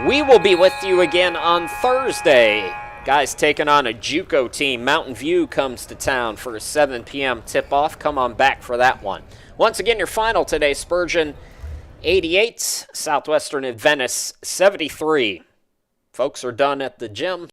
We will be with you again on Thursday. Guys taking on a JUCO team. Mountain View comes to town for a 7 p.m. tip-off. Come on back for that one. Once again, your final today, Spurgeon 88, Southwestern Adventist 73. Folks are done at the gym.